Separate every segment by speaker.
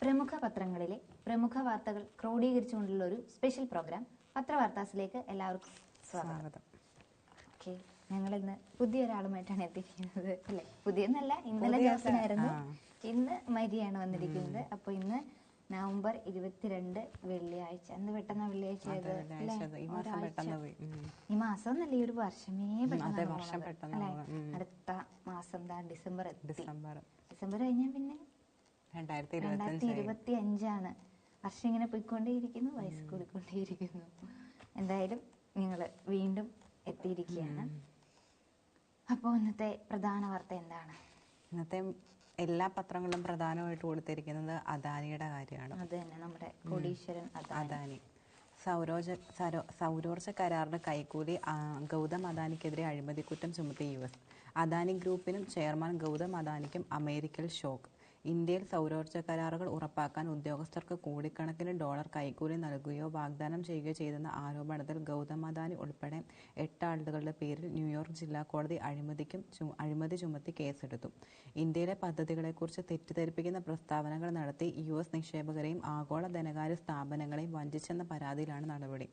Speaker 1: പ്രമുഖ പത്രങ്ങളിലെ പ്രമുഖ വാർത്തകൾ ക്രോഡീകരിച്ചുകൊണ്ടുള്ള ഒരു സ്പെഷ്യൽ പ്രോഗ്രാം പത്രവാർത്താസിലേക്ക് എല്ലാവർക്കും സ്വാഗതം. ഓക്കെ, ഞങ്ങൾ ഇന്ന് പുതിയൊരാളുമായിട്ടാണ് എത്തിയിരിക്കുന്നത് അല്ലെ? പുതിയെന്നല്ല, ഇന്നലെ ജോസിനായിരുന്നു, ഇന്ന് മരിയാണ് വന്നിരിക്കുന്നത്. അപ്പൊ ഇന്ന് നവംബർ 22 വെള്ളിയാഴ്ച. എന്ത് പെട്ടെന്ന് വെള്ളിയാഴ്ച ഈ മാസം എന്നല്ല, ഈ ഒരു വർഷമേ പെട്ടെന്ന്. അടുത്ത മാസം ഡിസംബർ കഴിഞ്ഞാൽ പിന്നെ 2025 വർഷം ഇങ്ങനെ പോയിക്കൊണ്ടേയിരിക്കുന്നു, വയസ്സ് കൂടിക്കൊണ്ടേയിരിക്കുന്നു. എന്തായാലും നിങ്ങള് വീണ്ടും എത്തിയിരിക്കുകയാണ്. അപ്പോൾ ഇന്നത്തെ പ്രധാന വാർത്ത എന്താണ്?
Speaker 2: ഇന്നത്തെ എല്ലാ പത്രങ്ങളിലും പ്രധാനമായിട്ട് കൊടുത്തിരിക്കുന്നത് അദാനിയുടെ കാര്യമാണ്.
Speaker 1: അത് തന്നെ, നമ്മുടെ കോടീശ്വരൻ
Speaker 2: അദാനി. സൗരോർജ്ജ കരാറിന് കൈക്കൂലി, ഗൗതം അദാനിക്കെതിരെ അഴിമതിക്കുറ്റം ചുമത്തി US. അദാനി ഗ്രൂപ്പിനും ചെയർമാൻ ഗൗതം അദാനിക്കും അമേരിക്കയിൽ ഷോക്ക്. ഇന്ത്യയിൽ സൗരോർജ്ജ കരാറുകൾ ഉറപ്പാക്കാൻ ഉദ്യോഗസ്ഥർക്ക് കോടിക്കണക്കിന് ഡോളർ കൈക്കൂലി നൽകുകയോ വാഗ്ദാനം ചെയ്യുകയോ ചെയ്തെന്ന ആരോപണത്തിൽ ഗൗതം അദാനി ഉൾപ്പെടെ 8 ആളുകളുടെ പേരിൽ ന്യൂയോർക്ക് ജില്ലാ കോടതി അഴിമതി ചുമത്തി കേസെടുത്തു. ഇന്ത്യയിലെ പദ്ധതികളെക്കുറിച്ച് തെറ്റിദ്ധരിപ്പിക്കുന്ന പ്രസ്താവനകൾ നടത്തി US നിക്ഷേപകരെയും ആഗോള ധനകാര്യ സ്ഥാപനങ്ങളെയും വഞ്ചിച്ചെന്ന പരാതിയിലാണ് നടപടി.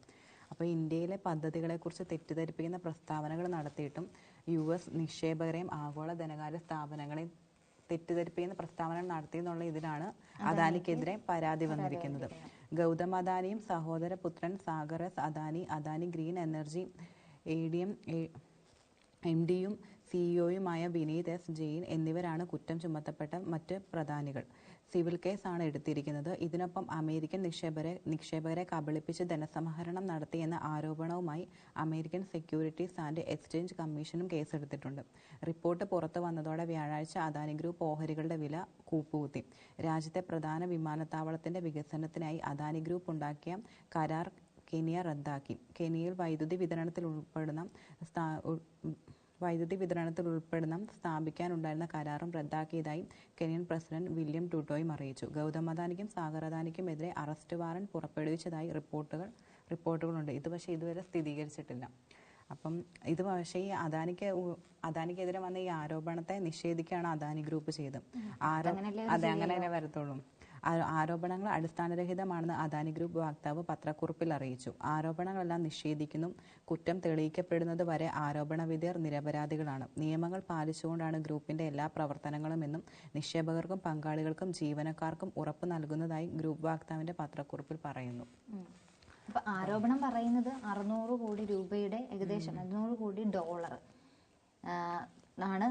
Speaker 2: അപ്പോൾ ഇന്ത്യയിലെ പദ്ധതികളെക്കുറിച്ച് തെറ്റിദ്ധരിപ്പിക്കുന്ന പ്രസ്താവനകൾ നടത്തിയിട്ടും US നിക്ഷേപകരെയും ആഗോള ധനകാര്യ സ്ഥാപനങ്ങളെയും തെറ്റിദ്ധരിപ്പിക്കുന്ന പ്രസ്താവന നടത്തിയെന്നുള്ള ഇതിലാണ് അദാനിക്കെതിരെ പരാതി വന്നിരിക്കുന്നത്. ഗൗതം അദാനിയും സഹോദര പുത്രൻ Sagar S Adani, Adani Green Energy MDയും CEOയുമായ വിനീത് S ജെയിൻ എന്നിവരാണ് കുറ്റം ചുമത്തപ്പെട്ട മറ്റ് പ്രധാനികൾ. സിവിൽ കേസാണ് എടുത്തിരിക്കുന്നത്. ഇതിനൊപ്പം അമേരിക്കൻ നിക്ഷേപകരെ കബളിപ്പിച്ച് ധനസമാഹരണം നടത്തിയെന്ന ആരോപണവുമായി അമേരിക്കൻ സെക്യൂരിറ്റീസ് ആൻഡ് എക്സ്ചേഞ്ച് കമ്മീഷനും കേസെടുത്തിട്ടുണ്ട്. റിപ്പോർട്ട് പുറത്തു വന്നതോടെ വ്യാഴാഴ്ച അദാനി ഗ്രൂപ്പ് ഓഹരികളുടെ വില കൂപ്പുകുത്തി. രാജ്യത്തെ പ്രധാന വിമാനത്താവളത്തിന്റെ വികസനത്തിനായി അദാനി ഗ്രൂപ്പ് ഉണ്ടാക്കിയ കരാർ കെനിയ റദ്ദാക്കി. കെനിയയിൽ വൈദ്യുതി വിതരണത്തിൽ ഉൾപ്പെടുന്ന സ്ഥാപിക്കാനുണ്ടായിരുന്ന കരാറും റദ്ദാക്കിയതായി കെനിയൻ പ്രസിഡന്റ് വില്യം റൂട്ടോയും അറിയിച്ചു. ഗൗതം അദാനിക്കും സാഗർ അദാനിക്കും എതിരെ അറസ്റ്റ് വാറന്റ് പുറപ്പെടുവിച്ചതായി റിപ്പോർട്ടുകളുണ്ട്. ഇത് പക്ഷേ ഇതുവരെ സ്ഥിരീകരിച്ചിട്ടില്ല. അപ്പം ഇത് പക്ഷേ ഈ അദാനിക്കെതിരെ വന്ന ഈ ആരോപണത്തെ നിഷേധിക്കുകയാണ് അദാനി ഗ്രൂപ്പ് ചെയ്തത്. അതെ, അങ്ങനെ വരത്തുള്ളൂ. ആരോപണങ്ങൾ അടിസ്ഥാനരഹിതമാണെന്ന് അദാനി ഗ്രൂപ്പ് വക്താവ് പത്രക്കുറിപ്പിൽ അറിയിച്ചു. ആരോപണങ്ങളെല്ലാം നിഷേധിക്കുന്നു. കുറ്റം തെളിയിക്കപ്പെടുന്നത് വരെ ആരോപണവിധേയർ നിരപരാധികളാണ്. നിയമങ്ങൾ പാലിച്ചുകൊണ്ടാണ് ഗ്രൂപ്പിന്റെ എല്ലാ പ്രവർത്തനങ്ങളുമെന്നും നിക്ഷേപകർക്കും പങ്കാളികൾക്കും ജീവനക്കാർക്കും ഉറപ്പ് നൽകുന്നതായി ഗ്രൂപ്പ് വക്താവിന്റെ പത്രക്കുറിപ്പിൽ പറയുന്നു.
Speaker 1: അപ്പൊ ആരോപണം പറയുന്നത് 600 കോടി രൂപയുടെ ഏകദേശം 600 കോടി ഡോളർ ആണ്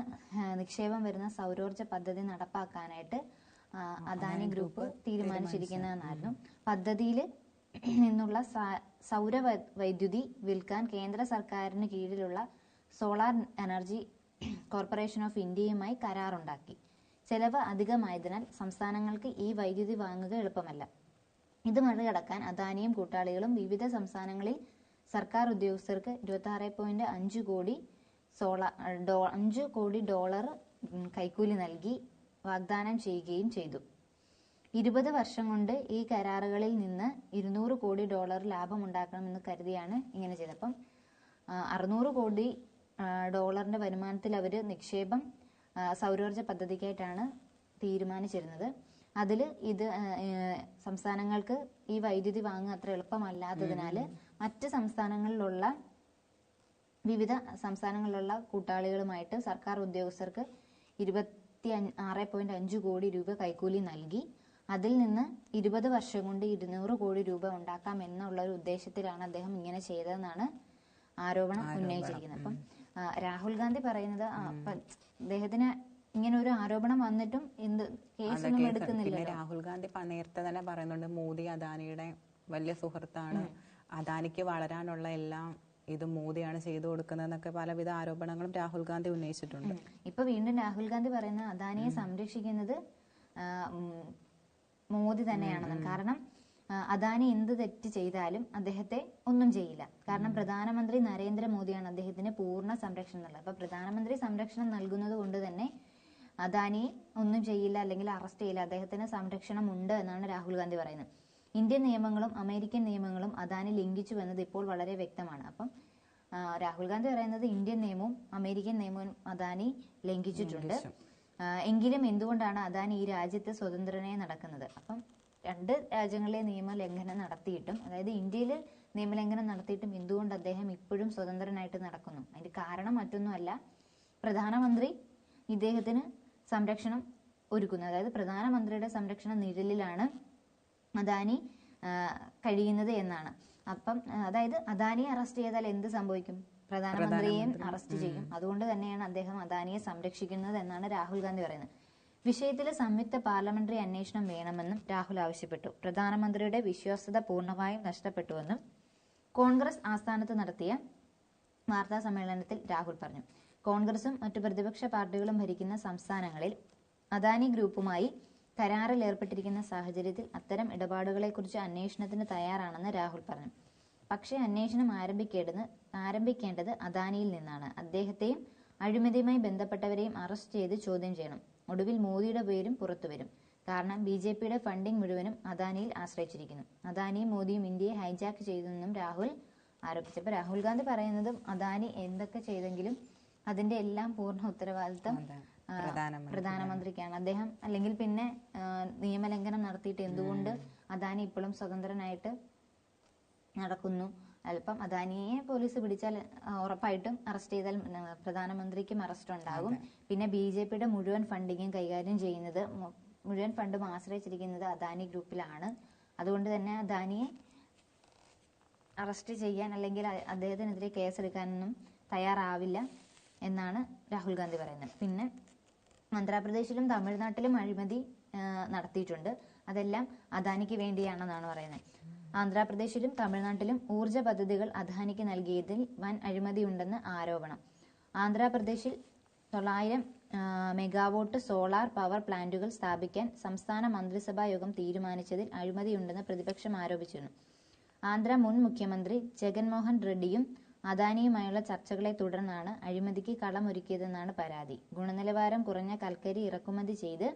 Speaker 1: നിക്ഷേപം വരുന്ന സൗരോർജ്ജ പദ്ധതി നടപ്പാക്കാനായിട്ട് അദാനി ഗ്രൂപ്പ് തീരുമാനിച്ചിരിക്കുന്നതെന്നായിരുന്നു. പദ്ധതിയിൽ നിന്നുള്ള സൗര വൈദ്യുതി വിൽക്കാൻ കേന്ദ്ര സർക്കാരിന് കീഴിലുള്ള സോളാർ എനർജി കോർപ്പറേഷൻ ഓഫ് ഇന്ത്യയുമായി കരാറുണ്ടാക്കി. ചെലവ് അധികമായതിനാൽ സംസ്ഥാനങ്ങൾക്ക് ഈ വൈദ്യുതി വാങ്ങുക എളുപ്പമല്ല. ഇത് മറികടക്കാൻ അദാനിയും കൂട്ടാളികളും വിവിധ സംസ്ഥാനങ്ങളിൽ സർക്കാർ ഉദ്യോഗസ്ഥർക്ക് 26.5 കോടി ഡോളർ കൈക്കൂലി നൽകി വാഗ്ദാനം ചെയ്യുകയും ചെയ്തു. 20 വർഷം കൊണ്ട് ഈ കരാറുകളിൽ നിന്ന് 200 കോടി ഡോളർ ലാഭമുണ്ടാക്കണമെന്ന് കരുതിയാണ് ഇങ്ങനെ ചെയ്തത്. അപ്പം 600 കോടി ഡോളറിന്റെ വരുമാനത്തിൽ അവർ നിക്ഷേപം സൗരോർജ്ജ പദ്ധതിക്കായിട്ടാണ് തീരുമാനിച്ചിരുന്നത്. അതിൽ ഇത് സംസ്ഥാനങ്ങൾക്ക് ഈ വൈദ്യുതി വാങ്ങുക അത്ര എളുപ്പമല്ലാത്തതിനാൽ മറ്റ് വിവിധ സംസ്ഥാനങ്ങളിലുള്ള കൂട്ടാളികളുമായിട്ട് സർക്കാർ ഉദ്യോഗസ്ഥർക്ക് 26.5 കോടി രൂപ കൈക്കൂലി നൽകി. അതിൽ നിന്ന് 20 വർഷം കൊണ്ട് 200 കോടി രൂപ ഉണ്ടാക്കാം എന്നുള്ള ഒരു ഉദ്ദേശത്തിലാണ് അദ്ദേഹം ഇങ്ങനെ ചെയ്തതെന്നാണ് ആരോപണം ഉന്നയിച്ചിരിക്കുന്നത്. അപ്പം രാഹുൽ ഗാന്ധി പറയുന്നത് അദ്ദേഹത്തിന് ഇങ്ങനെ ഒരു ആരോപണം വന്നിട്ടും എന്ത് കേസൊന്നും എടുക്കുന്നില്ല.
Speaker 2: രാഹുൽ ഗാന്ധി നേരത്തെ തന്നെ പറയുന്നുണ്ട്, മോദി അദാനിയുടെ വലിയ സുഹൃത്താണ്, അദാനിക്ക് വളരാനുള്ള എല്ലാം ഇത് മോദിയാണ് ചെയ്തു കൊടുക്കുന്നതെന്നൊക്കെ പലവിധ ആരോപണങ്ങളും രാഹുൽ ഗാന്ധി ഉന്നയിച്ചിട്ടുണ്ട്.
Speaker 1: ഇപ്പൊ വീണ്ടും രാഹുൽ ഗാന്ധി പറയുന്ന അദാനിയെ സംരക്ഷിക്കുന്നത് മോദി തന്നെയാണെന്ന്. കാരണം അദാനി എന്ത് തെറ്റ് ചെയ്താലും അദ്ദേഹത്തെ ഒന്നും ചെയ്യില്ല. കാരണം പ്രധാനമന്ത്രി നരേന്ദ്രമോദിയാണ് അദ്ദേഹത്തിന് പൂർണ്ണ സംരക്ഷണം നൽകുന്നത്. അപ്പൊ പ്രധാനമന്ത്രി സംരക്ഷണം നൽകുന്നത് കൊണ്ട് തന്നെ അദാനിയെ ഒന്നും ചെയ്യില്ല, അല്ലെങ്കിൽ അറസ്റ്റ് ചെയ്യില്ല, അദ്ദേഹത്തിന് സംരക്ഷണം ഉണ്ട് എന്നാണ് രാഹുൽ ഗാന്ധി പറയുന്നത്. ഇന്ത്യൻ നിയമങ്ങളും അമേരിക്കൻ നിയമങ്ങളും അദാനി ലംഘിച്ചു എന്നത് ഇപ്പോൾ വളരെ വ്യക്തമാണ്. അപ്പം രാഹുൽ ഗാന്ധി പറയുന്നത് ഇന്ത്യൻ നിയമവും അമേരിക്കൻ നിയമവും അദാനി ലംഘിച്ചിട്ടുണ്ട്. എങ്കിലും എന്തുകൊണ്ടാണ് അദാനി ഈ രാജ്യത്ത് സ്വതന്ത്രനായി നടക്കുന്നത്? അപ്പം രണ്ട് രാജ്യങ്ങളിലെ നിയമലംഘനം നടത്തിയിട്ടും, അതായത് ഇന്ത്യയിൽ നിയമലംഘനം നടത്തിയിട്ടും എന്തുകൊണ്ട് അദ്ദേഹം ഇപ്പോഴും സ്വതന്ത്രനായിട്ട് നടക്കുന്നു? അതിന്റെ കാരണം മറ്റൊന്നുമല്ല, പ്രധാനമന്ത്രി ഇദ്ദേഹത്തിന് സംരക്ഷണം ഒരുക്കുന്നു. അതായത് പ്രധാനമന്ത്രിയുടെ സംരക്ഷണ നിഴലിലാണ് അദാനി കഴിയുന്നത് എന്നാണ്. അപ്പം അതായത് അദാനിയെ അറസ്റ്റ് ചെയ്താൽ എന്ത് സംഭവിക്കും? പ്രധാനമന്ത്രിയെയും അറസ്റ്റ് ചെയ്യും. അതുകൊണ്ട് തന്നെയാണ് അദ്ദേഹം അദാനിയെ സംരക്ഷിക്കുന്നത് എന്നാണ് രാഹുൽ ഗാന്ധി പറയുന്നത്. വിഷയത്തിൽ സംയുക്ത പാർലമെന്ററി അന്വേഷണം വേണമെന്നും രാഹുൽ ആവശ്യപ്പെട്ടു. പ്രധാനമന്ത്രിയുടെ വിശ്വാസ്യത പൂർണ്ണമായും നഷ്ടപ്പെട്ടുവെന്നും കോൺഗ്രസ് ആസ്ഥാനത്ത് നടത്തിയ വാർത്താ സമ്മേളനത്തിൽ രാഹുൽ പറഞ്ഞു. കോൺഗ്രസും മറ്റു പ്രതിപക്ഷ പാർട്ടികളും ഭരിക്കുന്ന സംസ്ഥാനങ്ങളിൽ അദാനി ഗ്രൂപ്പുമായി കരാറിൽ ഏർപ്പെട്ടിരിക്കുന്ന സാഹചര്യത്തിൽ അത്തരം ഇടപാടുകളെക്കുറിച്ച് അന്വേഷണത്തിന് തയ്യാറാണെന്ന് രാഹുൽ പറഞ്ഞു. പക്ഷേ അന്വേഷണം ആരംഭിക്കേണ്ടത് അദാനിയിൽ നിന്നാണ്. അദ്ദേഹത്തെയും അഴിമതിയുമായി ബന്ധപ്പെട്ടവരെയും അറസ്റ്റ് ചെയ്ത് ചോദ്യം ചെയ്യണം. ഒടുവിൽ മോദിയുടെ പേരും പുറത്തുവരും. കാരണം BJPയുടെ ഫണ്ടിംഗ് മുഴുവനും അദാനിയിൽ ആശ്രയിച്ചിരിക്കുന്നു. അദാനിയും മോദിയും ഇന്ത്യയെ ഹൈജാക്ക് ചെയ്തെന്നും രാഹുൽ ആരോപിച്ചപ്പോൾ രാഹുൽ ഗാന്ധി പറയുന്നതും അദാനി എന്തൊക്കെ ചെയ്തെങ്കിലും അതിന്റെ എല്ലാം പൂർണ്ണ ഉത്തരവാദിത്തം പ്രധാനമന്ത്രിക്കാണ്. അദ്ദേഹം അല്ലെങ്കിൽ പിന്നെ നിയമലംഘനം നടത്തിയിട്ട് എന്തുകൊണ്ട് അദാനി ഇപ്പോഴും സ്വതന്ത്രനായിട്ട് നടക്കുന്നു? അല്പം അദാനിയെ പോലീസ് പിടിച്ചാൽ ഉറപ്പായിട്ടും അറസ്റ്റ് ചെയ്താൽ പ്രധാനമന്ത്രിക്കും അറസ്റ്റ് ഉണ്ടാകും. പിന്നെ BJPയുടെ മുഴുവൻ ഫണ്ടിങ്ങും കൈകാര്യം ചെയ്യുന്നത്, മുഴുവൻ ഫണ്ടും ആശ്രയിച്ചിരിക്കുന്നത് അദാനി ഗ്രൂപ്പിലാണ്. അതുകൊണ്ട് തന്നെ അദാനിയെ അറസ്റ്റ് ചെയ്യാൻ അല്ലെങ്കിൽ അദ്ദേഹത്തിനെതിരെ കേസെടുക്കാനൊന്നും തയ്യാറാവില്ല എന്നാണ് രാഹുൽ ഗാന്ധി പറയുന്നത്. പിന്നെ ആന്ധ്രാപ്രദേശിലും തമിഴ്നാട്ടിലും അഴിമതി നടത്തിയിട്ടുണ്ട്. അതെല്ലാം അദാനിക്ക് വേണ്ടിയാണെന്നാണ് പറയുന്നത്. ആന്ധ്രാപ്രദേശിലും തമിഴ്നാട്ടിലും ഊർജ്ജ പദ്ധതികൾ അദാനിക്ക് നൽകിയതിൽ വൻ അഴിമതിയുണ്ടെന്ന് ആരോപണം. ആന്ധ്രാപ്രദേശിൽ 900 മെഗാവാട്ട് സോളാർ പവർ പ്ലാന്റുകൾ സ്ഥാപിക്കാൻ സംസ്ഥാന മന്ത്രിസഭാ യോഗം തീരുമാനിച്ചതിൽ അഴിമതിയുണ്ടെന്ന് പ്രതിപക്ഷം ആരോപിച്ചിരുന്നു. ആന്ധ്ര മുൻ മുഖ്യമന്ത്രി ജഗൻമോഹൻ റെഡ്ഡിയും അദാനിയുമായുള്ള ചർച്ചകളെ തുടർന്നാണ് അഴിമതിക്ക് കളമൊരുക്കിയതെന്നാണ് പരാതി. ഗുണനിലവാരം കുറഞ്ഞ കൽക്കരി ഇറക്കുമതി ചെയ്ത്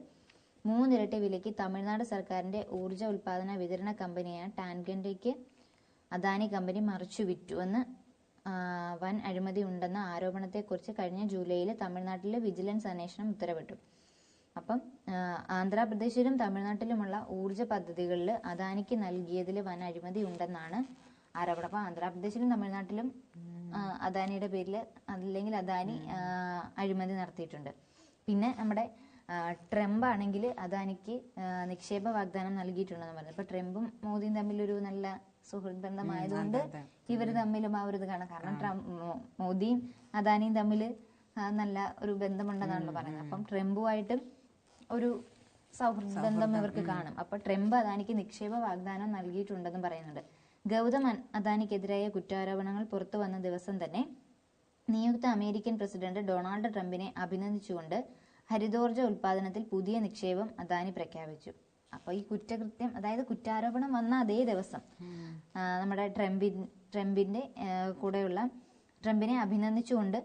Speaker 1: 3 ഇരട്ടി വിലയ്ക്ക് തമിഴ്നാട് സർക്കാരിന്റെ ഊർജ്ജ ഉൽപാദന വിതരണ കമ്പനിയായ ടാൻഗൻഡയ്ക്ക് അദാനി കമ്പനി മറിച്ചു വിറ്റുവെന്ന് വൻ അഴിമതി ഉണ്ടെന്ന ആരോപണത്തെക്കുറിച്ച് കഴിഞ്ഞ ജൂലൈയിൽ തമിഴ്നാട്ടിലെ വിജിലൻസ് അന്വേഷണം ഉത്തരവിട്ടു. അപ്പം ആന്ധ്രാപ്രദേശിലും തമിഴ്നാട്ടിലുമുള്ള ഊർജ്ജ പദ്ധതികളിൽ അദാനിക്ക് നൽകിയതിൽ വൻ അഴിമതി ഉണ്ടെന്നാണ് ആരോപണം. അപ്പം ആന്ധ്രാപ്രദേശിലും തമിഴ്നാട്ടിലും അദാനിയുടെ പേരിൽ അല്ലെങ്കിൽ അദാനി അഴിമതി നടത്തിയിട്ടുണ്ട്. പിന്നെ നമ്മുടെ ട്രംപ് ആണെങ്കിൽ അദാനിക്ക് നിക്ഷേപ വാഗ്ദാനം നൽകിയിട്ടുണ്ടെന്ന് പറഞ്ഞു. ഇപ്പൊ ട്രംപും മോദിയും തമ്മിലൊരു നല്ല സുഹൃത്ത് ബന്ധമായതുകൊണ്ട് ഇവർ തമ്മിലും ആ ഒരു ഇത് കാണാം. കാരണം മോദിയും അദാനിയും തമ്മിൽ നല്ല ഒരു ബന്ധമുണ്ടെന്നാണല്ലോ പറയുന്നത്. അപ്പം ട്രംപുമായിട്ടും ഒരു സൗഹൃദ ബന്ധം ഇവർക്ക് കാണും. അപ്പൊ ട്രംപ് അദാനിക്ക് നിക്ഷേപ വാഗ്ദാനം നൽകിയിട്ടുണ്ടെന്നും പറയുന്നുണ്ട്. ഗൗതം അദാനിക്കെതിരായ കുറ്റാരോപണങ്ങൾ പുറത്തു വന്ന ദിവസം തന്നെ നിയുക്ത അമേരിക്കൻ പ്രസിഡന്റ് ഡൊണാൾഡ് ട്രംപിനെ അഭിനന്ദിച്ചുകൊണ്ട് ഹരിതോർജ്ജ ഉൽപാദനത്തിൽ പുതിയ നിക്ഷേപം അദാനി പ്രഖ്യാപിച്ചു. അപ്പൊ ഈ കുറ്റകൃത്യം, അതായത് കുറ്റാരോപണം വന്ന അതേ ദിവസം നമ്മുടെ ട്രംപിന്റെ കൂടെയുള്ള ട്രംപിനെ അഭിനന്ദിച്ചുകൊണ്ട്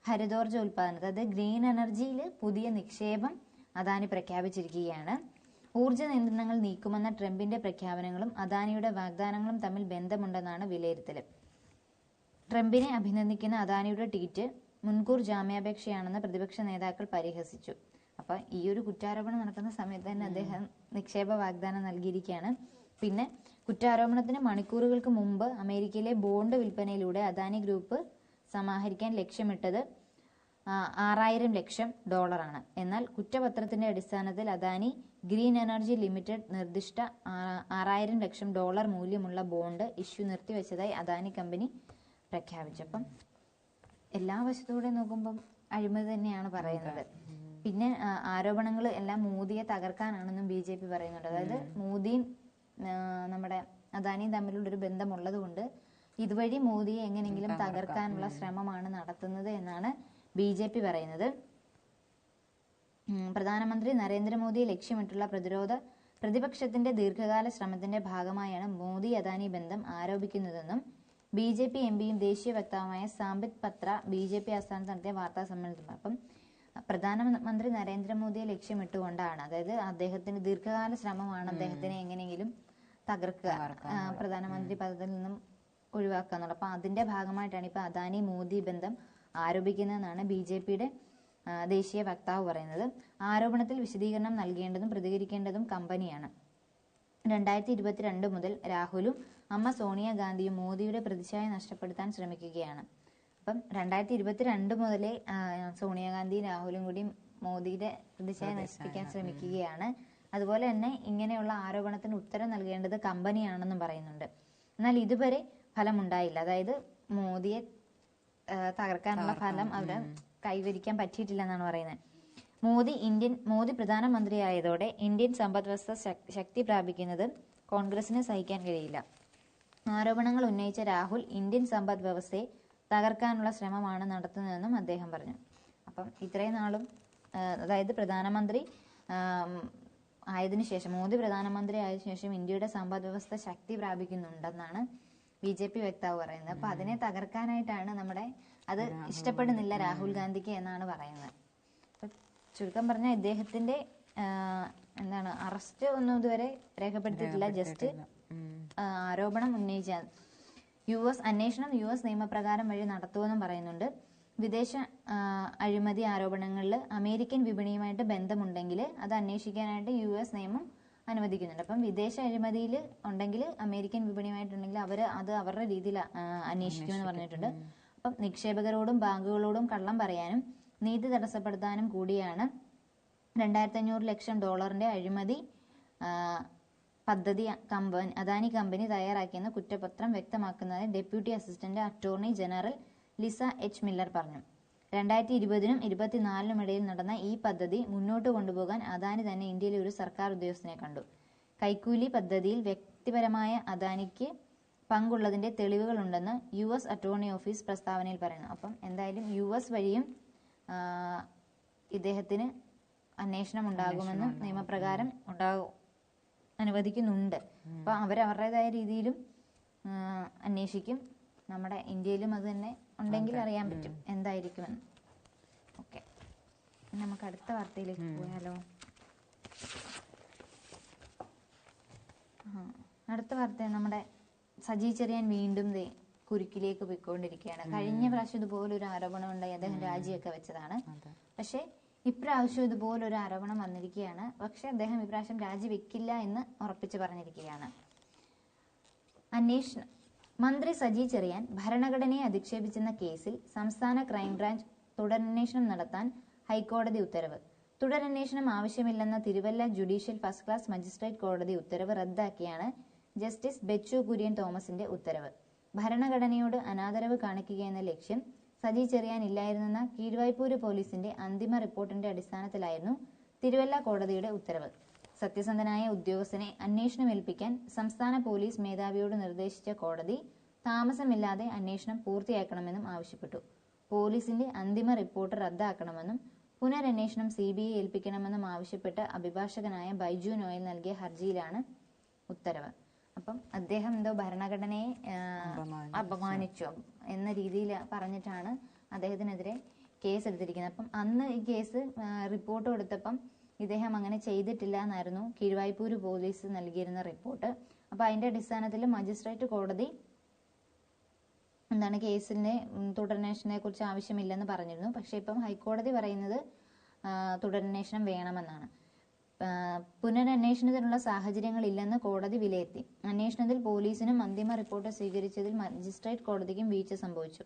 Speaker 1: ഹരിതോർജ്ജ ഉൽപാദനത്തിൽ, അതായത് ഗ്രീൻ എനർജിയിൽ പുതിയ നിക്ഷേപം അദാനി പ്രഖ്യാപിച്ചിരിക്കുകയാണ്. ഊർജ്ജ നിയന്ത്രണങ്ങൾ നീക്കുമെന്ന ട്രംപിന്റെ പ്രഖ്യാപനങ്ങളും അദാനിയുടെ വാഗ്ദാനങ്ങളും തമ്മിൽ ബന്ധമുണ്ടെന്നാണ് വിലയിരുത്തൽ. ട്രംപിനെ അഭിനന്ദിക്കുന്ന അദാനിയുടെ ട്വീറ്റ് മുൻകൂർ ജാമ്യാപേക്ഷയാണെന്ന് പ്രതിപക്ഷ നേതാക്കൾ പരിഹസിച്ചു. അപ്പൊ ഈ ഒരു കുറ്റാരോപണം നടക്കുന്ന സമയത്ത് തന്നെ അദ്ദേഹം നിക്ഷേപ വാഗ്ദാനം നൽകിയിരിക്കുകയാണ്. പിന്നെ കുറ്റാരോപണത്തിന് മണിക്കൂറുകൾക്ക് മുമ്പ് അമേരിക്കയിലെ ബോണ്ട് വിൽപ്പനയിലൂടെ അദാനി ഗ്രൂപ്പ് സമാഹരിക്കാൻ ലക്ഷ്യമിട്ടത് $6,000 ലക്ഷം. എന്നാൽ കുറ്റപത്രത്തിന്റെ അടിസ്ഥാനത്തിൽ അദാനി ഗ്രീൻ എനർജി ലിമിറ്റഡ് നിർദ്ദിഷ്ട $6,000 ലക്ഷം മൂല്യമുള്ള ബോണ്ട് ഇഷ്യൂ നിർത്തിവെച്ചതായി അദാനി കമ്പനി പ്രഖ്യാപിച്ചപ്പം എല്ലാ വശത്തൂടെ നോക്കുമ്പം അഴിമതി തന്നെയാണ് പറയുന്നത്. പിന്നെ ആരോപണങ്ങൾ എല്ലാം മോദിയെ തകർക്കാനാണെന്നും BJP പറയുന്നുണ്ട്. അതായത് മോദിയും നമ്മുടെ അദാനിയും തമ്മിലുള്ളൊരു ബന്ധമുള്ളത് കൊണ്ട് ഇതുവഴി മോദിയെ എങ്ങനെയെങ്കിലും തകർക്കാനുള്ള ശ്രമമാണ് നടത്തുന്നത് എന്നാണ് BJP പറയുന്നത്. പ്രധാനമന്ത്രി നരേന്ദ്രമോദിയെ ലക്ഷ്യമിട്ടുള്ള പ്രതിപക്ഷത്തിന്റെ ദീർഘകാല ശ്രമത്തിന്റെ ഭാഗമായാണ് മോദി അദാനി ബന്ധം ആരോപിക്കുന്നതെന്നും BJP MPയും ദേശീയ വക്താവുമായ സാംബിത് പത്ര BJP ആസ്ഥാനത്ത് നടത്തിയ വാർത്താ സമ്മേളനത്തിൽ. അപ്പം പ്രധാനമന്ത്രി നരേന്ദ്രമോദിയെ ലക്ഷ്യമിട്ടുകൊണ്ടാണ്, അതായത് അദ്ദേഹത്തിന്റെ ദീർഘകാല ശ്രമമാണ് അദ്ദേഹത്തിനെ എങ്ങനെയെങ്കിലും തകർക്കുക, പ്രധാനമന്ത്രി പദത്തിൽ നിന്നും ഒഴിവാക്കുക എന്നുള്ളത്. അപ്പൊ അതിന്റെ ഭാഗമായിട്ടാണ് ഇപ്പൊ അദാനി മോദി ബന്ധം ആരോപിക്കുന്നതെന്നാണ് BJPയുടെ ദേശീയ വക്താവ് പറയുന്നത്. ആരോപണത്തിൽ വിശദീകരണം നൽകേണ്ടതും പ്രതികരിക്കേണ്ടതും കമ്പനിയാണ്. 2022 മുതൽ രാഹുലും അമ്മ സോണിയാഗാന്ധിയും മോദിയുടെ പ്രതിച്ഛായ നഷ്ടപ്പെടുത്താൻ ശ്രമിക്കുകയാണ്. അപ്പം 2022 മുതലേ സോണിയാഗാന്ധിയും രാഹുലും കൂടി മോദിയുടെ പ്രതിച്ഛായ നശിപ്പിക്കാൻ ശ്രമിക്കുകയാണ്. അതുപോലെ തന്നെ ഇങ്ങനെയുള്ള ആരോപണത്തിന് ഉത്തരം നൽകേണ്ടത് കമ്പനിയാണെന്നും പറയുന്നുണ്ട്. എന്നാൽ ഇതുവരെ ഫലമുണ്ടായില്ല. അതായത് മോദിയെ തകർക്കാനുള്ള ഫലം അവര് കൈവരിക്കാൻ പറ്റിയിട്ടില്ലെന്നാണ് പറയുന്നത്. മോദി പ്രധാനമന്ത്രിയായതോടെ ഇന്ത്യൻ സമ്പദ് വ്യവസ്ഥ ശക്തി പ്രാപിക്കുന്നത് കോൺഗ്രസിന് സഹിക്കാൻ കഴിയില്ല. ആരോപണങ്ങൾ ഉന്നയിച്ച രാഹുൽ ഇന്ത്യൻ സമ്പദ് വ്യവസ്ഥയെ തകർക്കാനുള്ള ശ്രമമാണ് നടത്തുന്നതെന്നും അദ്ദേഹം പറഞ്ഞു. അപ്പം ഇത്രയും നാളും അതായത് പ്രധാനമന്ത്രി ആയതിനു ശേഷം മോദി പ്രധാനമന്ത്രി ആയതിനു ശേഷം ഇന്ത്യയുടെ സമ്പദ് വ്യവസ്ഥ ശക്തി പ്രാപിക്കുന്നുണ്ടെന്നാണ് BJP വക്താവ് പറയുന്നത്. അപ്പൊ അതിനെ തകർക്കാനായിട്ടാണ് അത് ഇഷ്ടപ്പെടുന്നില്ല രാഹുൽ ഗാന്ധിക്ക് എന്നാണ് പറയുന്നത്. അപ്പൊ ചുരുക്കം പറഞ്ഞാൽ ഇദ്ദേഹത്തിന്റെ അറസ്റ്റ് ഒന്നും ഇതുവരെ രേഖപ്പെടുത്തിയിട്ടില്ല. ജസ്റ്റ് ആരോപണം ഉന്നയിച്ച അന്വേഷണം US നിയമപ്രകാരം വഴി നടത്തുമെന്നും പറയുന്നുണ്ട്. വിദേശ അഴിമതി ആരോപണങ്ങളിൽ അമേരിക്കൻ വിപണിയുമായിട്ട് ബന്ധമുണ്ടെങ്കിൽ അത് അന്വേഷിക്കാനായിട്ട് US നിയമം അനുവദിക്കുന്നുണ്ട്. അപ്പം വിദേശ അഴിമതിയിൽ ഉണ്ടെങ്കിൽ അമേരിക്കൻ വിപണിയുമായിട്ടുണ്ടെങ്കിൽ അത് അവരുടെ രീതിയിൽ അന്വേഷിക്കുമെന്ന് പറഞ്ഞിട്ടുണ്ട്. അപ്പം നിക്ഷേപകരോടും ബാങ്കുകളോടും കള്ളം പറയാനും നീതി തടസ്സപ്പെടുത്താനും കൂടിയാണ് $2,500 ലക്ഷം അഴിമതി പദ്ധതി അദാനി കമ്പനി തയ്യാറാക്കിയെന്ന് കുറ്റപത്രം വ്യക്തമാക്കുന്നതായി deputy assistant attorney general Lisa H. Miller പറഞ്ഞു. 2020-നും 2024-നും ഇടയിൽ നടന്ന ഈ പദ്ധതി മുന്നോട്ട് കൊണ്ടുപോകാൻ അദാനി തന്നെ ഇന്ത്യയിലെ ഒരു സർക്കാർ ഉദ്യോഗസ്ഥനെ കണ്ടു. കൈക്കൂലി പദ്ധതിയിൽ വ്യക്തിപരമായ അദാനിക്ക് പങ്കുള്ളതിന്റെ തെളിവുകളുണ്ടെന്ന് US അറ്റോർണി ഓഫീസ് പ്രസ്താവനയിൽ പറയുന്നു. അപ്പം എന്തായാലും US വഴിയും ഇദ്ദേഹത്തിന് അന്വേഷണം ഉണ്ടാകുമെന്നും നിയമപ്രകാരം അനുവദിക്കുന്നുണ്ട്. അപ്പൊ അവരവരുടേതായ രീതിയിലും അന്വേഷിക്കും. നമ്മുടെ ഇന്ത്യയിലും അത് തന്നെ ഉണ്ടെങ്കിൽ അറിയാൻ പറ്റും എന്തായിരിക്കുമെന്ന്. ഓക്കെ, നമുക്ക് അടുത്ത വാർത്തയിലേക്ക് പോയാലോ? അടുത്ത വാർത്ത നമ്മുടെ സജി ചെറിയാൻ വീണ്ടും കുരുക്കിലേക്ക് പോയിക്കൊണ്ടിരിക്കുകയാണ്. കഴിഞ്ഞ പ്രാവശ്യം ഇതുപോലൊരു ആരോപണം ഉണ്ടായി, അദ്ദേഹം രാജിയൊക്കെ വെച്ചതാണ്. പക്ഷെ ഇപ്രാവശ്യം ഇതുപോലൊരു ആരോപണം വന്നിരിക്കുകയാണ്. പക്ഷെ അദ്ദേഹം ഇപ്രാവശ്യം രാജിവെക്കില്ല എന്ന് ഉറപ്പിച്ചു പറഞ്ഞിരിക്കുകയാണ്. അന്വേഷണം മന്ത്രി സജി ചെറിയാൻ ഭരണഘടനയെ അധിക്ഷേപിച്ചെന്ന കേസിൽ സംസ്ഥാന ക്രൈംബ്രാഞ്ച് തുടരന്വേഷണം നടത്താൻ ഹൈക്കോടതി ഉത്തരവ്. തുടരന്വേഷണം ആവശ്യമില്ലെന്ന Thiruvalla judicial first class magistrate കോടതി ഉത്തരവ് റദ്ദാക്കിയാണ് ജസ്റ്റിസ് ബെച്ചു കുര്യൻ തോമസിന്റെ ഉത്തരവ്. ഭരണഘടനയോട് അനാദരവ് കാണിക്കുകയെന്ന ലക്ഷ്യം സജി ചെറിയാൻ ഇല്ലായിരുന്നെന്ന കീഴ്വായ്പൂര് പോലീസിന്റെ അന്തിമ റിപ്പോർട്ടിന്റെ അടിസ്ഥാനത്തിലായിരുന്നു തിരുവല്ല കോടതിയുടെ ഉത്തരവ്. സത്യസന്ധനായ ഉദ്യോഗസ്ഥനെ അന്വേഷണം ഏൽപ്പിക്കാൻ സംസ്ഥാന പോലീസ് മേധാവിയോട് നിർദ്ദേശിച്ച കോടതി താമസമില്ലാതെ അന്വേഷണം പൂർത്തിയാക്കണമെന്നും ആവശ്യപ്പെട്ടു. പോലീസിന്റെ അന്തിമ റിപ്പോർട്ട് റദ്ദാക്കണമെന്നും പുനരന്വേഷണം CBI ഏൽപ്പിക്കണമെന്നും ആവശ്യപ്പെട്ട് അഭിഭാഷകനായ ബൈജു നോയൽ നൽകിയ ഹർജിയിലാണ് ഉത്തരവ്. അപ്പം അദ്ദേഹം എന്തോ ഭരണഘടനയെ അപമാനിച്ചു എന്ന രീതിയിൽ പറഞ്ഞിട്ടാണ് അദ്ദേഹത്തിനെതിരെ കേസ് എടുത്തിരിക്കുന്നത്. അപ്പം അന്ന് ഈ കേസ് റിപ്പോർട്ട് കൊടുത്തപ്പം ഇദ്ദേഹം അങ്ങനെ ചെയ്തിട്ടില്ല എന്നായിരുന്നു കീഴ്വായ്പൂര് പോലീസ് നൽകിയിരുന്ന റിപ്പോർട്ട്. അപ്പൊ അതിന്റെ അടിസ്ഥാനത്തിൽ മജിസ്ട്രേറ്റ് കോടതി കേസിന്റെ തുടരന്വേഷണത്തെ കുറിച്ച് ആവശ്യമില്ലെന്ന് പറഞ്ഞിരുന്നു. പക്ഷെ ഇപ്പം ഹൈക്കോടതി പറയുന്നത് തുടരന്വേഷണം വേണമെന്നാണ്. പുനരന്വേഷണത്തിനുള്ള സാഹചര്യങ്ങളില്ലെന്ന് കോടതി വിലയിരുത്തി. അന്വേഷണത്തിൽ പോലീസിനും അന്തിമ റിപ്പോർട്ട് സ്വീകരിച്ചതിൽ മജിസ്ട്രേറ്റ് കോടതിക്കും വീഴ്ച സംഭവിച്ചു.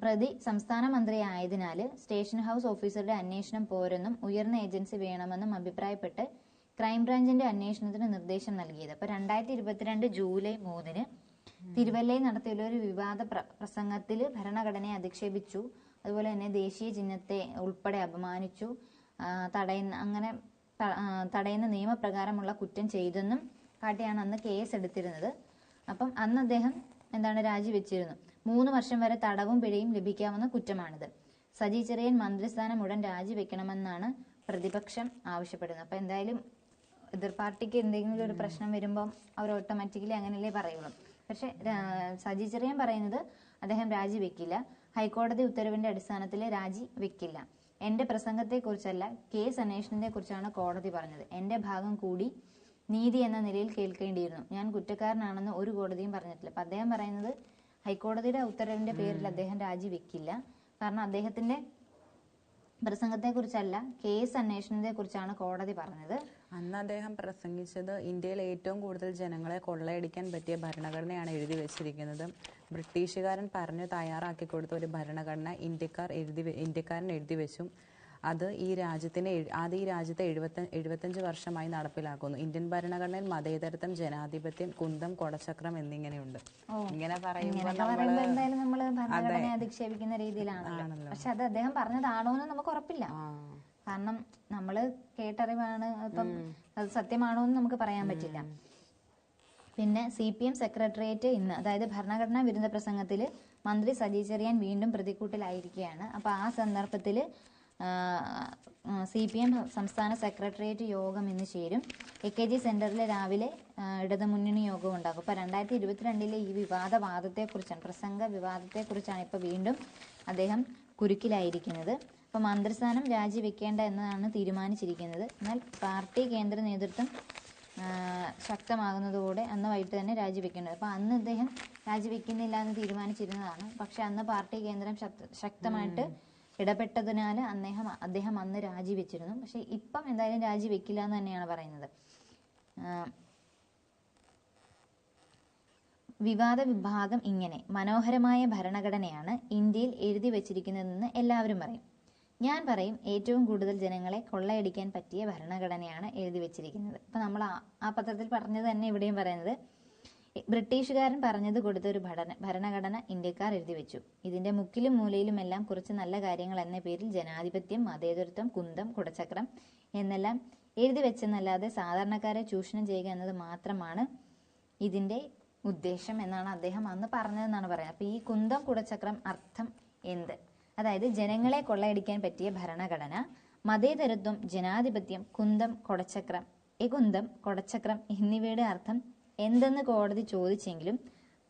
Speaker 1: പ്രതി സംസ്ഥാന മന്ത്രിയായതിനാല് സ്റ്റേഷൻ ഹൌസ് ഓഫീസറുടെ അന്വേഷണം പോരെന്നും ഉയർന്ന ഏജൻസി വേണമെന്നും അഭിപ്രായപ്പെട്ട് ക്രൈംബ്രാഞ്ചിന്റെ അന്വേഷണത്തിന് നിർദ്ദേശം നൽകിയത്. അപ്പൊ 2022 ജൂലൈ 3 തിരുവല്ലയിൽ നടത്തിയുള്ള ഒരു വിവാദ പ്രസംഗത്തിൽ ഭരണഘടനയെ അധിക്ഷേപിച്ചു, അതുപോലെ തന്നെ ദേശീയ ചിഹ്നത്തെ ഉൾപ്പെടെ അപമാനിച്ചു, തടയുന്ന നിയമപ്രകാരമുള്ള കുറ്റം ചെയ്തെന്നും കാട്ടിയാണ് അന്ന് കേസ് എടുത്തിരുന്നത്. അപ്പം അന്ന് അദ്ദേഹം രാജിവെച്ചിരുന്നു. 3 വർഷം വരെ തടവും പിഴയും ലഭിക്കാവുന്ന കുറ്റമാണിത്. സജി ചെറിയാൻ മന്ത്രിസ്ഥാനം ഉടൻ രാജിവെക്കണമെന്നാണ് പ്രതിപക്ഷം ആവശ്യപ്പെടുന്നത്. അപ്പൊ എന്തായാലും എതിർ പാർട്ടിക്ക് എന്തെങ്കിലും ഒരു പ്രശ്നം വരുമ്പം അവർ ഓട്ടോമാറ്റിക്കലി അങ്ങനെയല്ലേ പറയുള്ളൂ. പക്ഷെ സജി ചെറിയാൻ പറയുന്നത് അദ്ദേഹം രാജിവെക്കില്ല, ഹൈക്കോടതി ഉത്തരവിന്റെ അടിസ്ഥാനത്തിൽ രാജിവെക്കില്ല. എന്റെ പ്രസംഗത്തെക്കുറിച്ചല്ല, കേസ് അന്വേഷണത്തെ കുറിച്ചാണ് കോടതി പറഞ്ഞത്. എന്റെ ഭാഗം കൂടി നീതി എന്ന നിലയിൽ കേൾക്കേണ്ടിയിരുന്നു. ഞാൻ കുറ്റക്കാരനാണെന്ന് ഒരു കോടതിയും പറഞ്ഞിട്ടില്ല. അപ്പൊ അദ്ദേഹം പറയുന്നത് ഹൈക്കോടതിയുടെ ഉത്തരവിന്റെ പേരിൽ അദ്ദേഹം രാജിവെക്കില്ല, കാരണം അദ്ദേഹത്തിന്റെ പ്രസംഗത്തെക്കുറിച്ചല്ല, കേസ് അന്വേഷണത്തെക്കുറിച്ചാണ് കോടതി പറഞ്ഞത്.
Speaker 2: അന്ന് അദ്ദേഹം പ്രസംഗിച്ചത് ഇന്ത്യയിൽ ഏറ്റവും കൂടുതൽ ജനങ്ങളെ കൊള്ളയടിക്കാൻ പറ്റിയ ഭരണഘടനയാണ് എഴുതി വെച്ചിരിക്കുന്നത്. ബ്രിട്ടീഷുകാരൻ പറഞ്ഞു തയ്യാറാക്കി കൊടുത്ത ഒരു ഭരണഘടന ഇന്ത്യക്കാരൻ എഴുതി വെച്ചു. അത് ഈ രാജ്യത്തെ 75 വർഷമായി നടപ്പിലാക്കുന്നു. ഇന്ത്യൻ ഭരണഘടനയിൽ മതേതരത്വം, ജനാധിപത്യം, കുന്തം, കൊടചക്രം എന്നിങ്ങനെയുണ്ട്. ഇങ്ങനെ പറയുമ്പോൾ
Speaker 1: എന്തായാലും നമ്മൾ ഭരണഘടനയെ അധിക്ഷേപിക്കുന്ന രീതിയിലാണല്ലോ. പക്ഷെ അത് അദ്ദേഹം പറഞ്ഞതാണോ എന്ന് നമുക്ക് ഉറപ്പില്ല. കാരണം നമ്മൾ കേട്ടറിവാണ്, ഇപ്പം അത് സത്യമാണോ എന്ന് നമുക്ക് പറയാൻ പറ്റില്ല. പിന്നെ CPM സെക്രട്ടേറിയറ്റ് ഇന്ന്, അതായത് ഭരണഘടനാ വിരുദ്ധ പ്രസംഗത്തിൽ മന്ത്രി സജി ചെറിയാൻ വീണ്ടും പ്രതിക്കൂട്ടിലായിരിക്കുകയാണ്. അപ്പൊ ആ സന്ദർഭത്തിൽ CPM സംസ്ഥാന സെക്രട്ടേറിയറ്റ് യോഗം ഇന്ന് ചേരും. AKG സെന്ററിൽ രാവിലെ ഇടതുമുന്നണി യോഗം ഉണ്ടാകും. ഇപ്പൊ 2022 ഈ വാദത്തെക്കുറിച്ചാണ്, പ്രസംഗ വിവാദത്തെക്കുറിച്ചാണ് ഇപ്പൊ വീണ്ടും അദ്ദേഹം കുരുക്കിലായിരിക്കുന്നത്. അപ്പൊ മന്ത്രിസ്ഥാനം രാജിവെക്കേണ്ട എന്നാണ് തീരുമാനിച്ചിരിക്കുന്നത്. എന്നാൽ പാർട്ടി കേന്ദ്ര നേതൃത്വം ശക്തമാകുന്നതോടെ അന്ന് വൈകിട്ട് തന്നെ രാജിവെക്കേണ്ടത്. അപ്പൊ അന്ന് അദ്ദേഹം രാജിവെക്കുന്നില്ല എന്ന് തീരുമാനിച്ചിരുന്നതാണ്. പക്ഷെ അന്ന് പാർട്ടി കേന്ദ്രം ശക്തമായിട്ട് ഇടപെട്ടതിനാൽ അദ്ദേഹം അന്ന് രാജിവെച്ചിരുന്നു. പക്ഷെ ഇപ്പം എന്തായാലും രാജിവെക്കില്ല എന്ന് തന്നെയാണ് പറയുന്നത്. വിവാദ വിഭാഗം ഇങ്ങനെ: മനോഹരമായ ഭരണഘടനയാണ് ഇന്ത്യയിൽ എഴുതി വെച്ചിരിക്കുന്നതെന്ന് എല്ലാവരും പറയും. ഞാൻ പറയും, ഏറ്റവും കൂടുതൽ ജനങ്ങളെ കൊള്ളയടിക്കാൻ പറ്റിയ ഭരണഘടനയാണ് എഴുതി വെച്ചിരിക്കുന്നത്. ഇപ്പൊ നമ്മൾ ആ പത്രത്തിൽ പറഞ്ഞത് തന്നെ ഇവിടെയും പറയുന്നത്, ബ്രിട്ടീഷുകാരൻ പറഞ്ഞത് കൊടുത്ത ഒരു ഭരണഘടന ഇന്ത്യക്കാർ എഴുതി വെച്ചു. ഇതിന്റെ മുക്കിലും മൂലയിലുമെല്ലാം കുറച്ച് നല്ല കാര്യങ്ങൾ എന്ന പേരിൽ ജനാധിപത്യം, മതേതരത്വം, കുന്തം, കുടചക്രം എന്നെല്ലാം എഴുതി വെച്ചെന്നല്ലാതെ സാധാരണക്കാരെ ചൂഷണം ചെയ്യുക എന്നത് മാത്രമാണ് ഇതിന്റെ ഉദ്ദേശം എന്നാണ് അദ്ദേഹം അന്ന് പറഞ്ഞതെന്നാണ് പറയുന്നത്. അപ്പൊ ഈ കുന്തം, കുടചക്രം അർത്ഥം എന്ത്? അതായത് ജനങ്ങളെ കൊള്ളയടിക്കാൻ പറ്റിയ ഭരണഘടന, മതേതരത്വം, ജനാധിപത്യം, കുന്തം, കൊടചക്രം എന്നിവയുടെ അർത്ഥം എന്തെന്ന് കോടതി ചോദിച്ചെങ്കിലും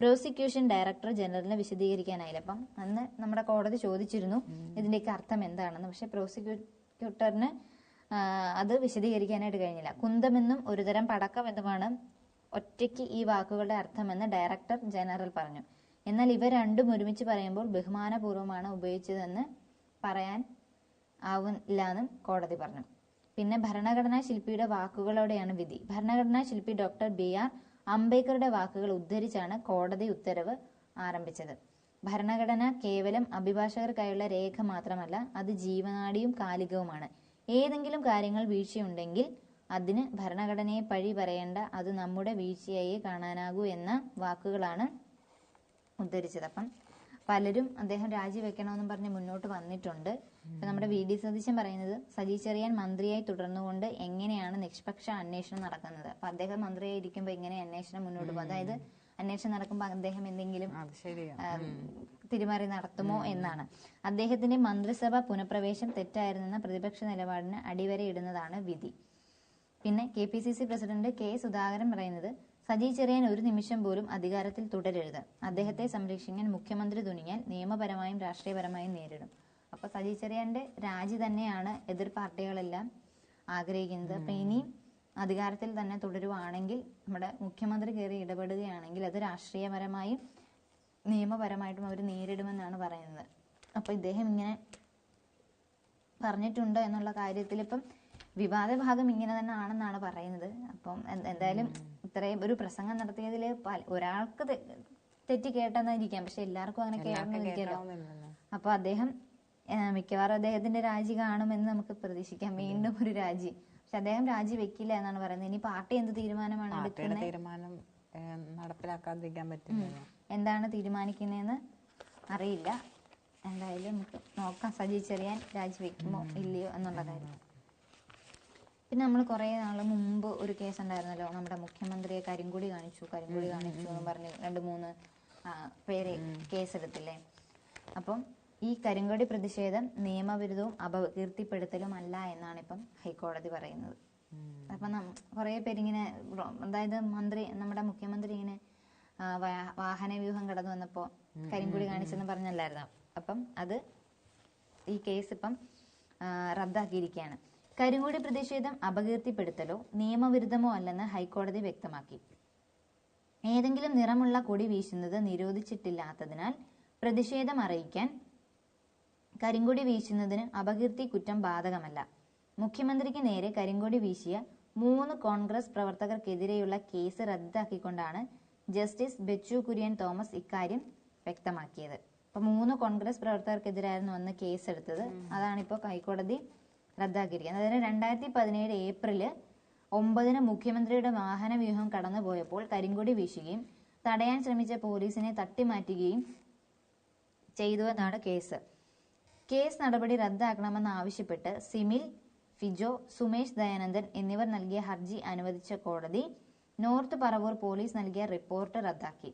Speaker 1: പ്രോസിക്യൂഷൻ ഡയറക്ടർ ജനറലിന് വിശദീകരിക്കാനായില്ല. അപ്പം അന്ന് നമ്മുടെ കോടതി ചോദിച്ചിരുന്നു ഇതിന്റെയൊക്കെ അർത്ഥം എന്താണെന്ന്. പക്ഷെ പ്രോസിക്യൂട്ടറിന് അത് വിശദീകരിക്കാനായിട്ട് കഴിഞ്ഞില്ല. കുന്തമെന്നും ഒരുതരം പടക്കമെന്നുമാണ് ഒറ്റയ്ക്ക് ഈ വാക്കുകളുടെ അർത്ഥമെന്ന് ഡയറക്ടർ ജനറൽ പറഞ്ഞു. എന്നാൽ ഇവ രണ്ടും ഒരുമിച്ച് പറയുമ്പോൾ ബഹുമാനപൂർവ്വമാണ് ഉപയോഗിച്ചതെന്ന് പറയാൻ ആവില്ലെന്നും കോടതി പറഞ്ഞു. പിന്നെ ഭരണഘടനാ ശില്പിയുടെ വാക്കുകളോടെയാണ് വിധി. ഭരണഘടനാ ശില്പി ഡോക്ടർ BR അംബേദ്കറുടെ വാക്കുകൾ ഉദ്ധരിച്ചാണ് കോടതി ഉത്തരവ് ആരംഭിച്ചത്. ഭരണഘടന കേവലം അഭിഭാഷകർക്കായുള്ള രേഖ മാത്രമല്ല, അത് ജീവനാഡിയും കാലികവുമാണ്. ഏതെങ്കിലും കാര്യങ്ങൾ വീഴ്ചയുണ്ടെങ്കിൽ അതിന് ഭരണഘടനയെ പഴി പറയേണ്ട, അത് നമ്മുടെ വീഴ്ചയായി കാണാനാകൂ എന്ന വാക്കുകളാണ് ഉദ്ധരിച്ചത്. അപ്പം പലരും അദ്ദേഹം രാജിവെക്കണമെന്നും പറഞ്ഞ് മുന്നോട്ട് വന്നിട്ടുണ്ട്. ഇപ്പൊ നമ്മുടെ VD സതീശൻ പറയുന്നത്, സജി ചെറിയാൻ മന്ത്രിയായി തുടർന്നുകൊണ്ട് എങ്ങനെയാണ് നിഷ്പക്ഷ അന്വേഷണം നടക്കുന്നത്? അപ്പൊ അദ്ദേഹം മന്ത്രിയായി ഇരിക്കുമ്പോൾ എങ്ങനെ അന്വേഷണം മുന്നോട്ട് പോകും? അതായത് അന്വേഷണം നടക്കുമ്പോൾ അദ്ദേഹം എന്തെങ്കിലും തിരിമറി നടത്തുമോ എന്നാണ്. അദ്ദേഹത്തിന്റെ മന്ത്രിസഭ പുനഃപ്രവേശം തെറ്റായിരുന്നെന്ന പ്രതിപക്ഷ നിലപാടിന് അടിവരയിടുന്നതാണ് വിധി. പിന്നെ KPCC പ്രസിഡന്റ് K സുധാകരൻ പറയുന്നത്, സജി ചെറിയാൻ ഒരു നിമിഷം പോലും അധികാരത്തിൽ തുടരരുത്. അദ്ദേഹത്തെ സംരക്ഷിക്കാൻ മുഖ്യമന്ത്രി തുനിഞ്ഞാൽ നിയമപരമായും രാഷ്ട്രീയപരമായും നേരിടും. അപ്പൊ സജി ചെറിയാന്റെ രാജി തന്നെയാണ് എതിർ പാർട്ടികളെല്ലാം ആഗ്രഹിക്കുന്നത്. അപ്പൊ ഇനിയും അധികാരത്തിൽ തന്നെ തുടരുവാണെങ്കിൽ, നമ്മുടെ മുഖ്യമന്ത്രി കയറി ഇടപെടുകയാണെങ്കിൽ അത് രാഷ്ട്രീയപരമായും നിയമപരമായിട്ടും അവർ നേരിടുമെന്നാണ് പറയുന്നത്. അപ്പൊ ഇദ്ദേഹം ഇങ്ങനെ പറഞ്ഞിട്ടുണ്ട് എന്നുള്ള കാര്യത്തിൽ ഇപ്പം വിവാദ ഭാഗം ഇങ്ങനെ തന്നെ ആണെന്നാണ് പറയുന്നത്. അപ്പം എന്തായാലും ഇത്രയും ഒരു പ്രസംഗം നടത്തിയതിൽ ഒരാൾക്ക് തെറ്റി കേട്ടെന്നിരിക്കാം, പക്ഷെ എല്ലാവർക്കും അങ്ങനെ കേൾക്കണമെന്നിരിക്കല്ലോ. അപ്പൊ അദ്ദേഹം മിക്കവാറും അദ്ദേഹത്തിന്റെ രാജി കാണുമെന്ന് നമുക്ക് പ്രതീക്ഷിക്കാം, വീണ്ടും ഒരു രാജി. പക്ഷെ അദ്ദേഹം രാജി വെക്കില്ല എന്നാണ് പറയുന്നത്. ഇനി പാർട്ടി എന്ത് തീരുമാനമാണ് എടുക്കുന്നത്,
Speaker 2: നടപ്പിലാക്കാതിരിക്കാൻ പറ്റില്ല,
Speaker 1: എന്താണ് തീരുമാനിക്കുന്നതെന്ന് അറിയില്ല. എന്തായാലും നമുക്ക് നോക്കാം സജി ചെറിയാൻ രാജിവെക്കുമോ ഇല്ലയോ എന്നുള്ള കാര്യം. പിന്നെ നമ്മൾ കുറേ നാൾ മുമ്പ് ഒരു കേസ് ഉണ്ടായിരുന്നല്ലോ, നമ്മുടെ മുഖ്യമന്ത്രിയെ കരിങ്കൊടി കാണിച്ചു എന്ന് പറഞ്ഞ് 2-3 പേര് കേസെടുത്തില്ലേ. അപ്പം ഈ കരിങ്കൊടി പ്രതിഷേധം നിയമവിരുദ്ധവും അപകീർത്തിപ്പെടുത്തലും അല്ല എന്നാണ് ഇപ്പം ഹൈക്കോടതി പറയുന്നത്. അപ്പം കുറേ പേരിങ്ങനെ, അതായത് നമ്മുടെ മുഖ്യമന്ത്രി ഇങ്ങനെ വാഹന വ്യൂഹം കടന്നു വന്നപ്പോൾ കരിങ്കൊടി കാണിച്ചെന്ന് പറഞ്ഞല്ലായിരുന്നു. അപ്പം അത് ഈ കേസ് ഇപ്പം റദ്ദാക്കിയിരിക്കുകയാണ്. കരിങ്കൊടി പ്രതിഷേധം അപകീർത്തിപ്പെടുത്തലോ നിയമവിരുദ്ധമോ അല്ലെന്ന് ഹൈക്കോടതി വ്യക്തമാക്കി. ഏതെങ്കിലും നിറമുള്ള കൊടി വീശുന്നത് നിരോധിച്ചിട്ടില്ലാത്തതിനാൽ പ്രതിഷേധം അറിയിക്കാൻ കരിങ്കൊടി വീശുന്നതിന് അപകീർത്തി കുറ്റം ബാധകമല്ല. മുഖ്യമന്ത്രിക്ക് നേരെ കരിങ്കൊടി വീശിയ 3 കോൺഗ്രസ് പ്രവർത്തകർക്കെതിരെയുള്ള കേസ് റദ്ദാക്കിക്കൊണ്ടാണ് ജസ്റ്റിസ് ബെച്ചു കുര്യൻ തോമസ് ഇക്കാര്യം വ്യക്തമാക്കിയത്. അപ്പൊ 3 കോൺഗ്രസ് പ്രവർത്തകർക്കെതിരായിരുന്നു അന്ന് കേസെടുത്തത്. അതാണിപ്പോൾ ഹൈക്കോടതി റദ്ദാക്കിയിരിക്കുന്നത്. അതായത് 2017 ഏപ്രിൽ 9 മുഖ്യമന്ത്രിയുടെ വാഹനവ്യൂഹം കടന്നുപോയപ്പോൾ കരിങ്കൊടി വീശുകയും തടയാൻ ശ്രമിച്ച പോലീസിനെ തട്ടിമാറ്റുകയും ചെയ്തുവെന്നാണ് കേസ്. കേസ് നടപടി റദ്ദാക്കണമെന്നാവശ്യപ്പെട്ട് സിമിൽ, ഫിജോ, സുമേഷ് ദയാനന്ദൻ എന്നിവർ നൽകിയ ഹർജി അനുവദിച്ച കോടതി നോർത്ത് പറവൂർ പോലീസ് നൽകിയ റിപ്പോർട്ട് റദ്ദാക്കി.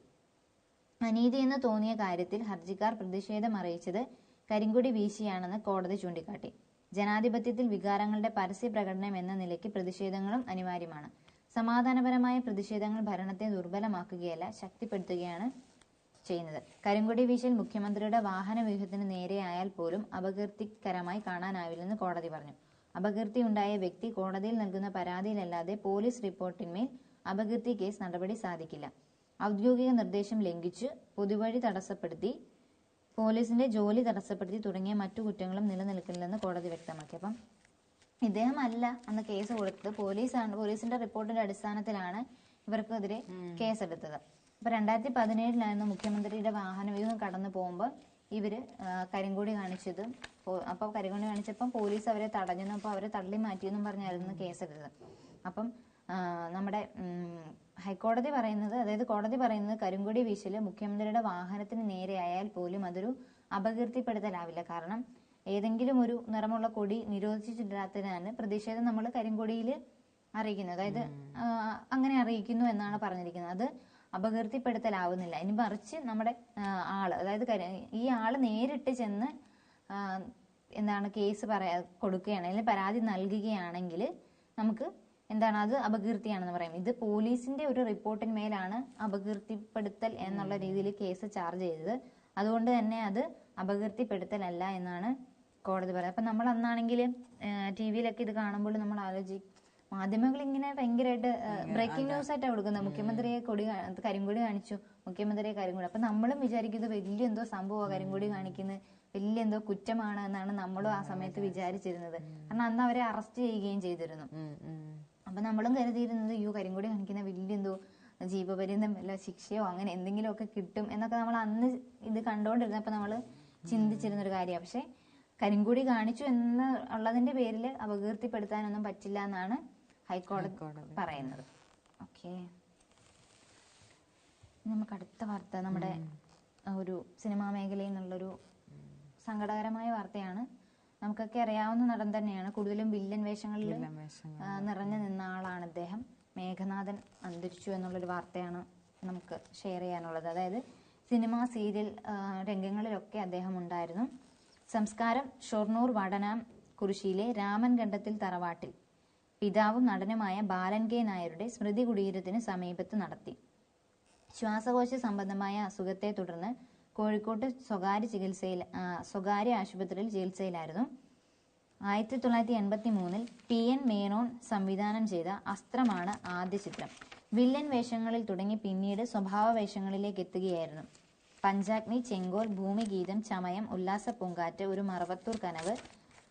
Speaker 1: അനീതിയെന്ന് തോന്നിയ കാര്യത്തിൽ ഹർജിക്കാർ പ്രതിഷേധം അറിയിച്ചത് കരിങ്കൊടി വീശിയാണെന്ന് കോടതി ചൂണ്ടിക്കാട്ടി. ജനാധിപത്യത്തിൽ വികാരങ്ങളുടെ പരസ്യ പ്രകടനം എന്ന നിലയ്ക്ക് പ്രതിഷേധങ്ങളും അനിവാര്യമാണ്. സമാധാനപരമായ പ്രതിഷേധങ്ങൾ ഭരണത്തെ ദുർബലമാക്കുകയല്ല, ശക്തിപ്പെടുത്തുകയാണ് ചെയ്യുന്നത്. കരിങ്കൊടി വീശൽ മുഖ്യമന്ത്രിയുടെ വാഹനവ്യൂഹത്തിന് നേരെയായാൽ പോലും അപകീർത്തികരമായി കാണാനാവില്ലെന്ന് കോടതി പറഞ്ഞു. അപകീർത്തി ഉണ്ടായ വ്യക്തി കോടതിയിൽ നൽകുന്ന പരാതിയിലല്ലാതെ പോലീസ് റിപ്പോർട്ടിന്മേൽ അപകീർത്തി കേസ് നടപടി സാധിക്കില്ല. ഔദ്യോഗിക നിർദ്ദേശം ലംഘിച്ചു, പൊതുവഴി തടസ്സപ്പെടുത്തി, പോലീസിന്റെ ജോലി തടസ്സപ്പെടുത്തി തുടങ്ങിയ മറ്റു കുറ്റങ്ങളും നിലനിൽക്കില്ലെന്ന് കോടതി വ്യക്തമാക്കി. അപ്പം ഇദ്ദേഹം അല്ല അന്ന് കേസ് കൊടുത്തത്, പോലീസിന്റെ റിപ്പോർട്ടിന്റെ അടിസ്ഥാനത്തിലാണ് ഇവർക്കെതിരെ കേസെടുത്തത്. അപ്പൊ 2017 മുഖ്യമന്ത്രിയുടെ വാഹനവ്യൂഹം കടന്നു പോകുമ്പോൾ ഇവര് കരിങ്കൊടി കാണിച്ചതും, അപ്പൊ കരിങ്കൊടി കാണിച്ചപ്പം പോലീസ് അവരെ തടഞ്ഞെന്നും അപ്പൊ അവരെ തള്ളി മാറ്റിയെന്നും പറഞ്ഞായിരുന്നു കേസെടുത്തത്. അപ്പം നമ്മുടെ ഹൈക്കോടതി പറയുന്നത്, അതായത് കോടതി പറയുന്നത് കരിങ്കൊടി വീശല് മുഖ്യമന്ത്രിയുടെ വാഹനത്തിന് നേരെയായാൽ പോലും അതൊരു അപകീർത്തിപ്പെടുത്തലാവില്ല. കാരണം ഏതെങ്കിലും ഒരു നിറമുള്ള കൊടി നിരോധിച്ചിട്ടില്ലാത്തതിനാണ് പ്രതിഷേധം നമ്മൾ കരിങ്കൊടിയിൽ അറിയിക്കുന്നത്. അതായത് അങ്ങനെ അറിയിക്കുന്നു എന്നാണ് പറഞ്ഞിരിക്കുന്നത്. അത് അപകീർത്തിപ്പെടുത്തലാവുന്നില്ല. ഇനി മറിച്ച് നമ്മുടെ ആള്, അതായത് ഈ ആള് നേരിട്ട് ചെന്ന് എന്താണ് കേസ് കൊടുക്കുകയാണ്, അല്ലെങ്കിൽ പരാതി നൽകുകയാണെങ്കിൽ നമുക്ക് എന്താണ് അത് അപകീർത്തിയാണെന്ന് പറയും. ഇത് പോലീസിന്റെ ഒരു റിപ്പോർട്ടിന്മേലാണ് അപകീർത്തിപ്പെടുത്തൽ എന്നുള്ള രീതിയിൽ കേസ് ചാർജ് ചെയ്തത്. അതുകൊണ്ട് തന്നെ അത് അപകീർത്തിപ്പെടുത്തലല്ല എന്നാണ് കോടതി പറയുന്നത്. അപ്പൊ നമ്മൾ അന്നാണെങ്കിൽ TV-യിലൊക്കെ ഇത് കാണുമ്പോൾ നമ്മൾ ആലോചിക്കും, മാധ്യമങ്ങൾ ഇങ്ങനെ ഭയങ്കരമായിട്ട് ബ്രേക്കിംഗ് ന്യൂസ് ആയിട്ടാണ് കൊടുക്കുന്നത്. മുഖ്യമന്ത്രിയെ കരിങ്കൊടി കാണിച്ചു, മുഖ്യമന്ത്രിയെ കരിങ്കൊടി. അപ്പൊ നമ്മളും വിചാരിക്കുന്നത് വലിയ എന്തോ സംഭവമാണ് കരിങ്കൊടി കാണിക്കുന്നത്, വലിയ എന്തോ കുറ്റമാണ് എന്നാണ് നമ്മളും ആ സമയത്ത് വിചാരിച്ചിരുന്നത്. കാരണം അന്ന് അവരെ അറസ്റ്റ് ചെയ്യുകയും ചെയ്തിരുന്നു. അപ്പൊ നമ്മളും കരുതിയിരുന്നത് കരിങ്കൊടി കാണിക്കുന്ന വലിയ എന്തോ ജീവപര്യന്തം വല്ല ശിക്ഷയോ അങ്ങനെ എന്തെങ്കിലുമൊക്കെ കിട്ടും എന്നൊക്കെ നമ്മൾ അന്ന് ഇത് കണ്ടുകൊണ്ടിരുന്നപ്പോൾ നമ്മൾ ചിന്തിച്ചിരുന്നൊരു കാര്യമാണ്. പക്ഷെ കരിങ്കൊടി കാണിച്ചു എന്നുള്ളതിന്റെ പേരിൽ അപകീർത്തിപ്പെടുത്താനൊന്നും പറ്റില്ല എന്നാണ് ഹൈക്കോടതി പറയുന്നത്. ഓക്കെ, നമുക്ക് അടുത്ത വാർത്ത നമ്മുടെ ഒരു സിനിമാ മേഖലയിൽ നിന്നുള്ളൊരു സങ്കടകരമായ വാർത്തയാണ്. നമുക്കൊക്കെ അറിയാവുന്ന നടൻ തന്നെയാണ്, കൂടുതലും വില്ലൻ വേഷങ്ങളിൽ നിറഞ്ഞു നിന്ന ആളാണ് അദ്ദേഹം. മേഘനാഥൻ അന്തരിച്ചു എന്നുള്ളൊരു വാർത്തയാണ് നമുക്ക് ഷെയർ ചെയ്യാനുള്ളത്. അതായത് സിനിമ, സീരിയൽ രംഗങ്ങളിലൊക്കെ അദ്ദേഹം ഉണ്ടായിരുന്നു. സംസ്കാരം ഷൊർണൂർ വടനാം കുരിശിയിലെ രാമൻ കണ്ടത്തിൽ തറവാട്ടിൽ പിതാവും നടനുമായ ബാലൻ കെ നായരുടെ സ്മൃതി കുടീരത്തിന് സമീപത്ത് നടത്തി. ശ്വാസകോശ സംബന്ധമായ അസുഖത്തെ തുടർന്ന് കോഴിക്കോട്ട് സ്വകാര്യ ആശുപത്രിയിൽ ചികിത്സയിലായിരുന്നു. 1983 PN മേനോൻ സംവിധാനം ചെയ്ത അസ്ത്രമാണ് ആദ്യ ചിത്രം. വില്ലൻ വേഷങ്ങളിൽ തുടങ്ങി പിന്നീട് സ്വഭാവ വേഷങ്ങളിലേക്ക് എത്തുകയായിരുന്നു. പഞ്ചാഗ്നി, ചെങ്കോൽ, ഭൂമിഗീതം, ചമയം, ഉല്ലാസ പൂങ്കാറ്റ്, ഒരു മറവത്തൂർ കനവ്,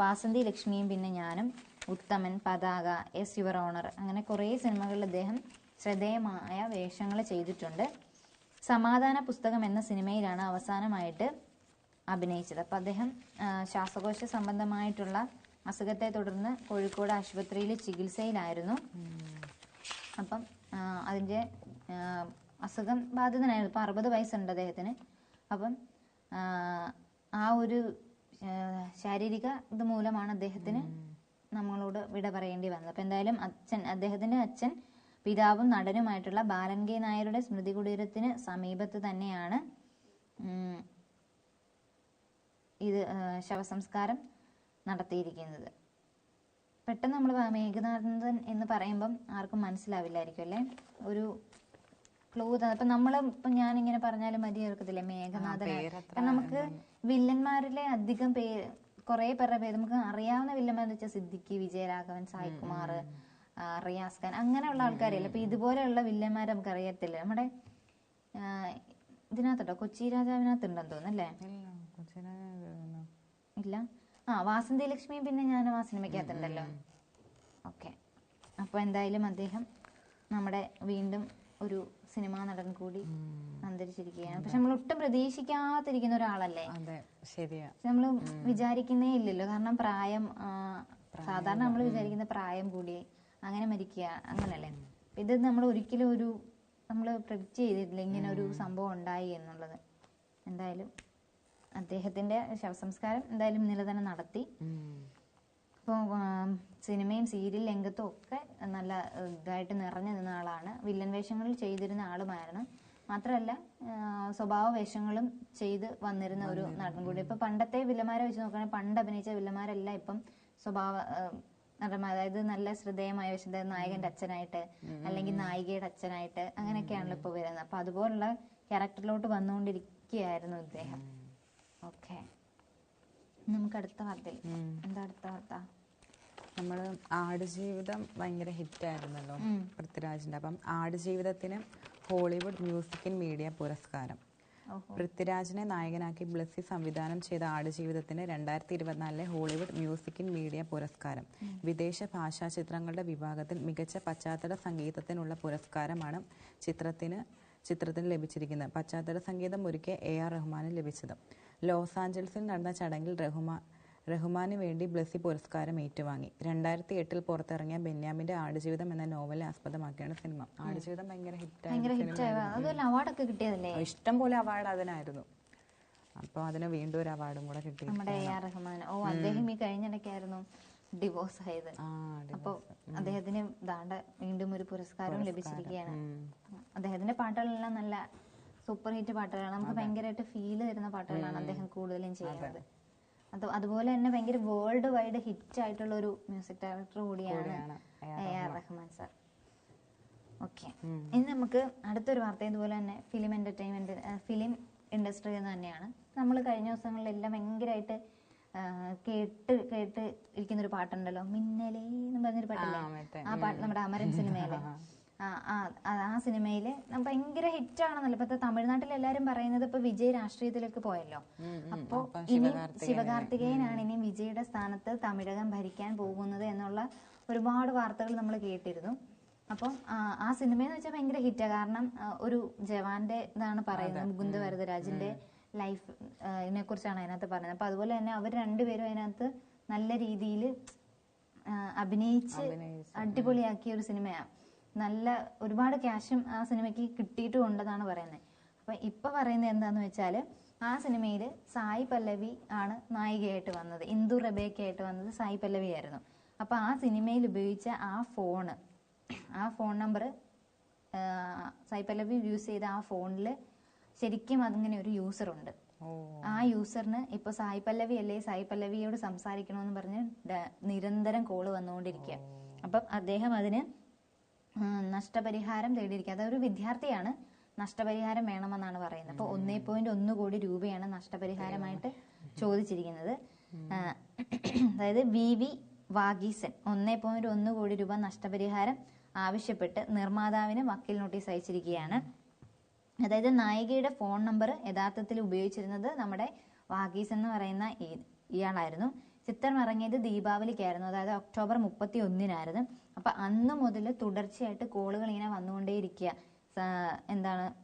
Speaker 1: വാസന്തി ലക്ഷ്മിയും പിന്നെ ഞാനും, ഉത്തമൻ, പതാക, എസ് യുവർ ഓണർ, അങ്ങനെ കുറേ സിനിമകളിൽ അദ്ദേഹം ശ്രദ്ധേയമായ വേഷങ്ങൾ ചെയ്തിട്ടുണ്ട്. സമാധാന പുസ്തകം എന്ന സിനിമയിലാണ് അവസാനമായിട്ട് അഭിനയിച്ചത്. അപ്പം അദ്ദേഹം ശ്വാസകോശ സംബന്ധമായിട്ടുള്ള അസുഖത്തെ തുടർന്ന് കോഴിക്കോട് ആശുപത്രിയിൽ ചികിത്സയിലായിരുന്നു. അപ്പം അതിൻ്റെ അസുഖം ബാധിതനായിരുന്നു. ഇപ്പം 60 വയസ്സുണ്ട് അദ്ദേഹത്തിന്. അപ്പം ആ ഒരു ശാരീരിക ഇത് മൂലമാണ് അദ്ദേഹത്തിന് നമ്മളോട് വിട പറയേണ്ടി വന്നത്. അപ്പം എന്തായാലും അദ്ദേഹത്തിൻ്റെ അച്ഛൻ പിതാവും നടനുമായിട്ടുള്ള ബാലൻ കെ നായരുടെ സ്മൃതി കുടീരത്തിന് സമീപത്ത് തന്നെയാണ് ഇത് ശവസംസ്കാരം നടത്തിയിരിക്കുന്നത്. പെട്ടെന്ന് നമ്മൾ മേഘനാഥൻ എന്ന് പറയുമ്പം ആർക്കും മനസ്സിലാവില്ലായിരിക്കും അല്ലേ, ഒരു ക്ലൂ. അപ്പം ഇപ്പം ഞാനിങ്ങനെ പറഞ്ഞാലും മതി ഓർക്കത്തില്ലേ മേഘനാഥൻ. കാരണം നമുക്ക് വില്ലന്മാരിലെ അധികം കുറേ പേരുടെ പേര് നമുക്ക് അറിയാവുന്ന വില്ലന്മാരെന്ന് വെച്ചാൽ സിദ്ദിഖി, വിജയരാഘവൻ, സായികുമാർ, റിയാസ് ഖാൻ, അങ്ങനെയുള്ള ആൾക്കാരല്ലേ. അപ്പൊ ഇതുപോലെയുള്ള വില്ലന്മാരെ നമുക്ക് അറിയത്തില്ല. നമ്മുടെ ഇതിനകത്തുണ്ടോ, കൊച്ചി രാജാവിനകത്ത് ഉണ്ടെന്ന് തോന്നുന്നല്ലേ, ഇല്ല. വാസന്തി ലക്ഷ്മി പിന്നെ ഞാൻ ആ സിനിമയ്ക്കകത്തുണ്ടല്ലോ. ഓക്കെ. അപ്പോൾ എന്തായാലും അദ്ദേഹം നമ്മുടെ വീണ്ടും ഒരു സിനിമാ നടൻ കൂടി അന്തരിച്ചിരിക്കുകയാണ്. പക്ഷെ നമ്മൾ ഒട്ടും പ്രതീക്ഷിക്കാതിരിക്കുന്ന ഒരാളല്ലേ.
Speaker 2: അതെ, ശരിയാ. നമ്മൾ
Speaker 1: വിചാരിക്കുന്നേ ഇല്ലല്ലോ. കാരണം പ്രായം, സാധാരണ നമ്മൾ വിചാരിക്കുന്ന പ്രായം കൂടി അങ്ങനെ മരിക്കുക അങ്ങനല്ലേ. ഇത് നമ്മൾ ഒരിക്കലും നമ്മൾ പ്രെഡിക്റ്റ് ചെയ്തിട്ടില്ല ഇങ്ങനെ ഒരു സംഭവം ഉണ്ടായി എന്നുള്ളത്. എന്തായാലും അദ്ദേഹത്തിന്റെ ശവസംസ്കാരം എന്തായാലും ഇന്നലെ തന്നെ നടത്തി. ഇപ്പോൾ സിനിമയും സീരിയൽ രംഗത്തും ഒക്കെ നല്ല ഇതായിട്ട് നിറഞ്ഞു നിന്ന ആളാണ്. വില്ലൻ വേഷങ്ങളിൽ ചെയ്തിരുന്ന ആളുമായിരുന്നു. മാത്രമല്ല സ്വഭാവ വേഷങ്ങളും ചെയ്ത് വന്നിരുന്ന ഒരു നടൻ കൂടി. ഇപ്പൊ പണ്ടത്തെ വില്ലന്മാരെ വെച്ച് നോക്കുകയാണെങ്കിൽ പണ്ട് അഭിനയിച്ച വില്ലന്മാരെല്ലാം ഇപ്പം സ്വഭാവ നടന്മാർ, അതായത് നല്ല ശ്രദ്ധേയമായ വേഷം, നായകന്റെ അച്ഛനായിട്ട് അല്ലെങ്കിൽ നായികയുടെ അച്ഛനായിട്ട് അങ്ങനെയൊക്കെയാണല്ലോ ഇപ്പൊ വരുന്നത്. അപ്പൊ അതുപോലുള്ള ക്യാരക്ടറിലോട്ട് വന്നുകൊണ്ടിരിക്കുകയായിരുന്നു ഇദ്ദേഹം. ഓക്കെ, നമുക്ക് അടുത്ത വാർത്തയിൽ എന്താ അടുത്ത വാർത്ത?
Speaker 2: നമ്മൾ ആടുജീവിതം ഭയങ്കര ഹിറ്റായിരുന്നല്ലോ പൃഥ്വിരാജിന്റെ. അപ്പം ആടുജീവിതത്തിന് ഹോളിവുഡ് മ്യൂസിക് ആൻഡ് മീഡിയ പുരസ്കാരം. പൃഥ്വിരാജിനെ നായകനാക്കി ബ്ലെസ്സി സംവിധാനം ചെയ്ത ആടുജീവിതത്തിന് 2024 ഹോളിവുഡ് മ്യൂസിക് ആൻഡ് മീഡിയ പുരസ്കാരം. വിദേശ ഭാഷാ ചിത്രങ്ങളുടെ വിഭാഗത്തിൽ മികച്ച പശ്ചാത്തല സംഗീതത്തിനുള്ള പുരസ്കാരമാണ് ചിത്രത്തിന് ലഭിച്ചിരിക്കുന്നത്. പശ്ചാത്തല സംഗീതം ഒരുക്കിയ AR റഹ്മാന് ലഭിച്ചത്. ലോസ് ആഞ്ചൽസിൽ നടന്ന ചടങ്ങിൽ റഹ്മാന് വേണ്ടി ബ്ലെസ്സി പുരസ്കാരം ഏറ്റുവാങ്ങി. 2008 പുറത്തിറങ്ങിയ ബെന്യാമിന്റെ ആടുജീവിതം എന്ന നോവലിനെ ആസ്പദമാക്കിയാണ് സിനിമ. ആടുജീവിതം ഭയങ്കര
Speaker 1: അവാർഡൊക്കെ കിട്ടിയതല്ലേ,
Speaker 2: ഇഷ്ടം പോലെ അവാർഡ് അതിനായിരുന്നു. അപ്പൊ അതിന് വീണ്ടും ഒരു അവാർഡും കൂടെ കിട്ടി,
Speaker 1: നമ്മുടെ AR റഹ്മാൻ. അദ്ദേഹം ഈ കഴിഞ്ഞിടയ്ക്കായിരുന്നു ഡിവോഴ്സ് ആയത്. അപ്പൊ അദ്ദേഹത്തിന് വീണ്ടും ഒരു പുരസ്കാരവും ലഭിച്ചിരിക്കുകയാണ്. അദ്ദേഹത്തിന്റെ പാട്ടുകളെല്ലാം നല്ല സൂപ്പർ ഹിറ്റ് പാട്ടുകളാണ്. നമുക്ക് ഭയങ്കരമായിട്ട് ഫീൽ തരുന്ന പാട്ടുകളാണ് അദ്ദേഹം കൂടുതലും ചെയ്യുന്നത്. അതുപോലെ തന്നെ ഭയങ്കര വേൾഡ് വൈഡ് ഹിറ്റ് ആയിട്ടുള്ള ഒരു മ്യൂസിക് ഡയറക്ടർ കൂടിയാണ് AR റഹ്മാൻ സാർ. ഓക്കെ, ഇനി നമുക്ക് അടുത്തൊരു വാർത്ത ഇതുപോലെ തന്നെ ഫിലിം ഇൻഡസ്ട്രി എന്ന് തന്നെയാണ്. നമ്മൾ കഴിഞ്ഞ ദിവസങ്ങളിലെല്ലാം ഭയങ്കരമായിട്ട് കേട്ട് ഇരിക്കുന്ന ഒരു പാട്ടുണ്ടല്ലോ, മിന്നലേ എന്ന് പറഞ്ഞൊരു പാട്ടില്ലേ. ആ പാട്ട് നമ്മുടെ അമരൻ സിനിമയിലെ ആ സിനിമയില് ഭയങ്കര ഹിറ്റാണെന്നല്ലോ. ഇപ്പത്തെ തമിഴ്നാട്ടിൽ എല്ലാരും പറയുന്നത് ഇപ്പൊ വിജയ് രാഷ്ട്രീയത്തിലേക്ക് പോയല്ലോ. അപ്പൊ ഇനി ശിവകാർത്തികേയനാണ് ഇനി വിജയുടെ സ്ഥാനത്ത് തമിഴകം ഭരിക്കാൻ പോകുന്നത് എന്നുള്ള ഒരുപാട് വാർത്തകൾ നമ്മൾ കേട്ടിരുന്നു. അപ്പം ആ സിനിമയെന്ന് വെച്ചാൽ ഭയങ്കര ഹിറ്റാ. കാരണം ഒരു ജവാന്റെ ഇതാണ് പറയുന്നത്, മുകുന്ദ വരദരാജിന്റെ ലൈഫ് ഇതിനെ കുറിച്ചാണ് അതിനകത്ത് പറയുന്നത്. അപ്പൊ അതുപോലെ തന്നെ അവർ രണ്ടുപേരും അതിനകത്ത് നല്ല രീതിയിൽ അഭിനയിച്ച് അടിപൊളിയാക്കിയ ഒരു സിനിമയാണ്. നല്ല ഒരുപാട് ക്യാഷും ആ സിനിമയ്ക്ക് കിട്ടിയിട്ടും ഉണ്ടെന്നാണ് പറയുന്നത്. അപ്പൊ ഇപ്പൊ പറയുന്നത് എന്താന്ന് വെച്ചാല് ആ സിനിമയിൽ സായി പല്ലവി ആണ് നായികയായിട്ട് വന്നത്. ഇന്ദു റബേക്കയായിട്ട് വന്നത് സായി പല്ലവി ആയിരുന്നു. അപ്പൊ ആ സിനിമയിൽ ഉപയോഗിച്ച ആ ഫോൺ നമ്പർ സായി പല്ലവി യൂസ് ചെയ്ത ആ ഫോണിൽ ശരിക്കും അതിങ്ങനെ ഒരു യൂസർ ഉണ്ട്. ആ യൂസറിന് ഇപ്പൊ സായി പല്ലവി അല്ലേ, സായി പല്ലവിയോട് സംസാരിക്കണമെന്ന് പറഞ്ഞ് നിരന്തരം കോള് വന്നുകൊണ്ടിരിക്കുക. അപ്പം അദ്ദേഹം അതിന് നഷ്ടപരിഹാരം തേടിയിരിക്കുക. അതൊരു വിദ്യാർത്ഥിയാണ്, നഷ്ടപരിഹാരം വേണമെന്നാണ് പറയുന്നത്. അപ്പൊ 1.1 കോടി രൂപയാണ് നഷ്ടപരിഹാരമായിട്ട് ചോദിച്ചിരിക്കുന്നത്. അതായത് VV വാഗീസൻ 1.1 കോടി രൂപ നഷ്ടപരിഹാരം ആവശ്യപ്പെട്ട് നിർമ്മാതാവിന് വക്കീൽ നോട്ടീസ് അയച്ചിരിക്കുകയാണ്. അതായത് നായികയുടെ ഫോൺ നമ്പർ യഥാർത്ഥത്തിൽ ഉപയോഗിച്ചിരുന്നത് നമ്മുടെ വാഗീസ് എന്ന് പറയുന്ന ഇയാളായിരുന്നു. ചിത്രം ഇറങ്ങിയത് ദീപാവലിക്കായിരുന്നു, അതായത് ഒക്ടോബർ 31-നായിരുന്നു. അപ്പൊ അന്ന് മുതൽ തുടർച്ചയായിട്ട് കോളുകൾ ഇങ്ങനെ വന്നുകൊണ്ടേയിരിക്കുക.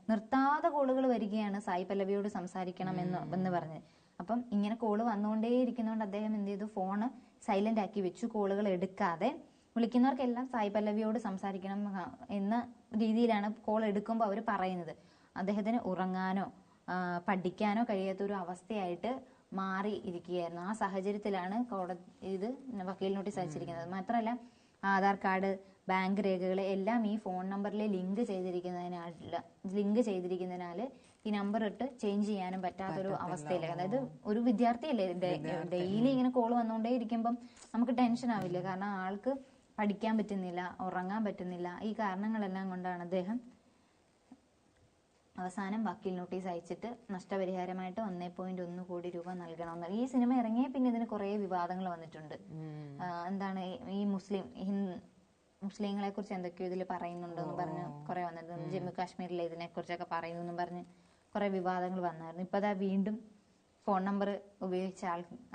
Speaker 1: നിർത്താതെ കോളുകൾ വരികയാണ് സായി പല്ലവിയോട് സംസാരിക്കണം എന്ന് പറഞ്ഞ്. അപ്പം ഇങ്ങനെ കോള് വന്നുകൊണ്ടേയിരിക്കുന്നതുകൊണ്ട് അദ്ദേഹം എന്ത് ചെയ്തു, ഫോണ് സൈലന്റ് ആക്കി വെച്ചു. കോളുകൾ എടുക്കാതെ വിളിക്കുന്നവർക്കെല്ലാം സായി പല്ലവിയോട് സംസാരിക്കണം എന്ന രീതിയിലാണ് കോൾ എടുക്കുമ്പോൾ അവർ പറയുന്നത്. അദ്ദേഹത്തിന് ഉറങ്ങാനോ പഠിക്കാനോ കഴിയാത്ത ഒരു അവസ്ഥയായിട്ട് മാറി ഇരിക്കുകയായിരുന്നു. ആ സാഹചര്യത്തിലാണ് ഇത് വക്കീൽ നോട്ടീസ് അയച്ചിരിക്കുന്നത്. മാത്രമല്ല ആധാർ കാർഡ്, ബാങ്ക് രേഖകൾ എല്ലാം ഈ ഫോൺ നമ്പറിൽ ലിങ്ക് ചെയ്തിരിക്കുന്നതിനാൽ ഈ നമ്പർ ഇട്ട് ചേഞ്ച് ചെയ്യാനും പറ്റാത്തൊരു അവസ്ഥയില്ല. അതായത് ഒരു വിദ്യാർത്ഥിയല്ലേ, ഡെയിലി ഇങ്ങനെ കോൾ വന്നുകൊണ്ടേ ഇരിക്കുമ്പം നമുക്ക് ടെൻഷൻ ആവില്ല. കാരണം ആൾക്ക് പഠിക്കാൻ പറ്റുന്നില്ല, ഉറങ്ങാൻ പറ്റുന്നില്ല. ഈ കാരണങ്ങളെല്ലാം കൊണ്ടാണ് അദ്ദേഹം അവസാനം വക്കീൽ നോട്ടീസ് അയച്ചിട്ട് നഷ്ടപരിഹാരമായിട്ട് 1.1 കോടി രൂപ നൽകണമെന്ന്. ഈ സിനിമ ഇറങ്ങിയ പിന്നെ ഇതിന് കുറെ വിവാദങ്ങൾ വന്നിട്ടുണ്ട്. എന്താണ് ഈ മുസ്ലിങ്ങളെ കുറിച്ച് എന്തൊക്കെയോ ഇതിൽ പറയുന്നുണ്ടെന്ന് പറഞ്ഞ് കുറെ വന്നിട്ടുണ്ട്. ജമ്മു കാശ്മീരിലെ ഇതിനെ കുറിച്ചൊക്കെ പറയുന്നു പറഞ്ഞ് കുറെ വിവാദങ്ങൾ വന്നായിരുന്നു. ഇപ്പൊ അതാ വീണ്ടും ഫോൺ നമ്പർ ഉപയോഗിച്ച്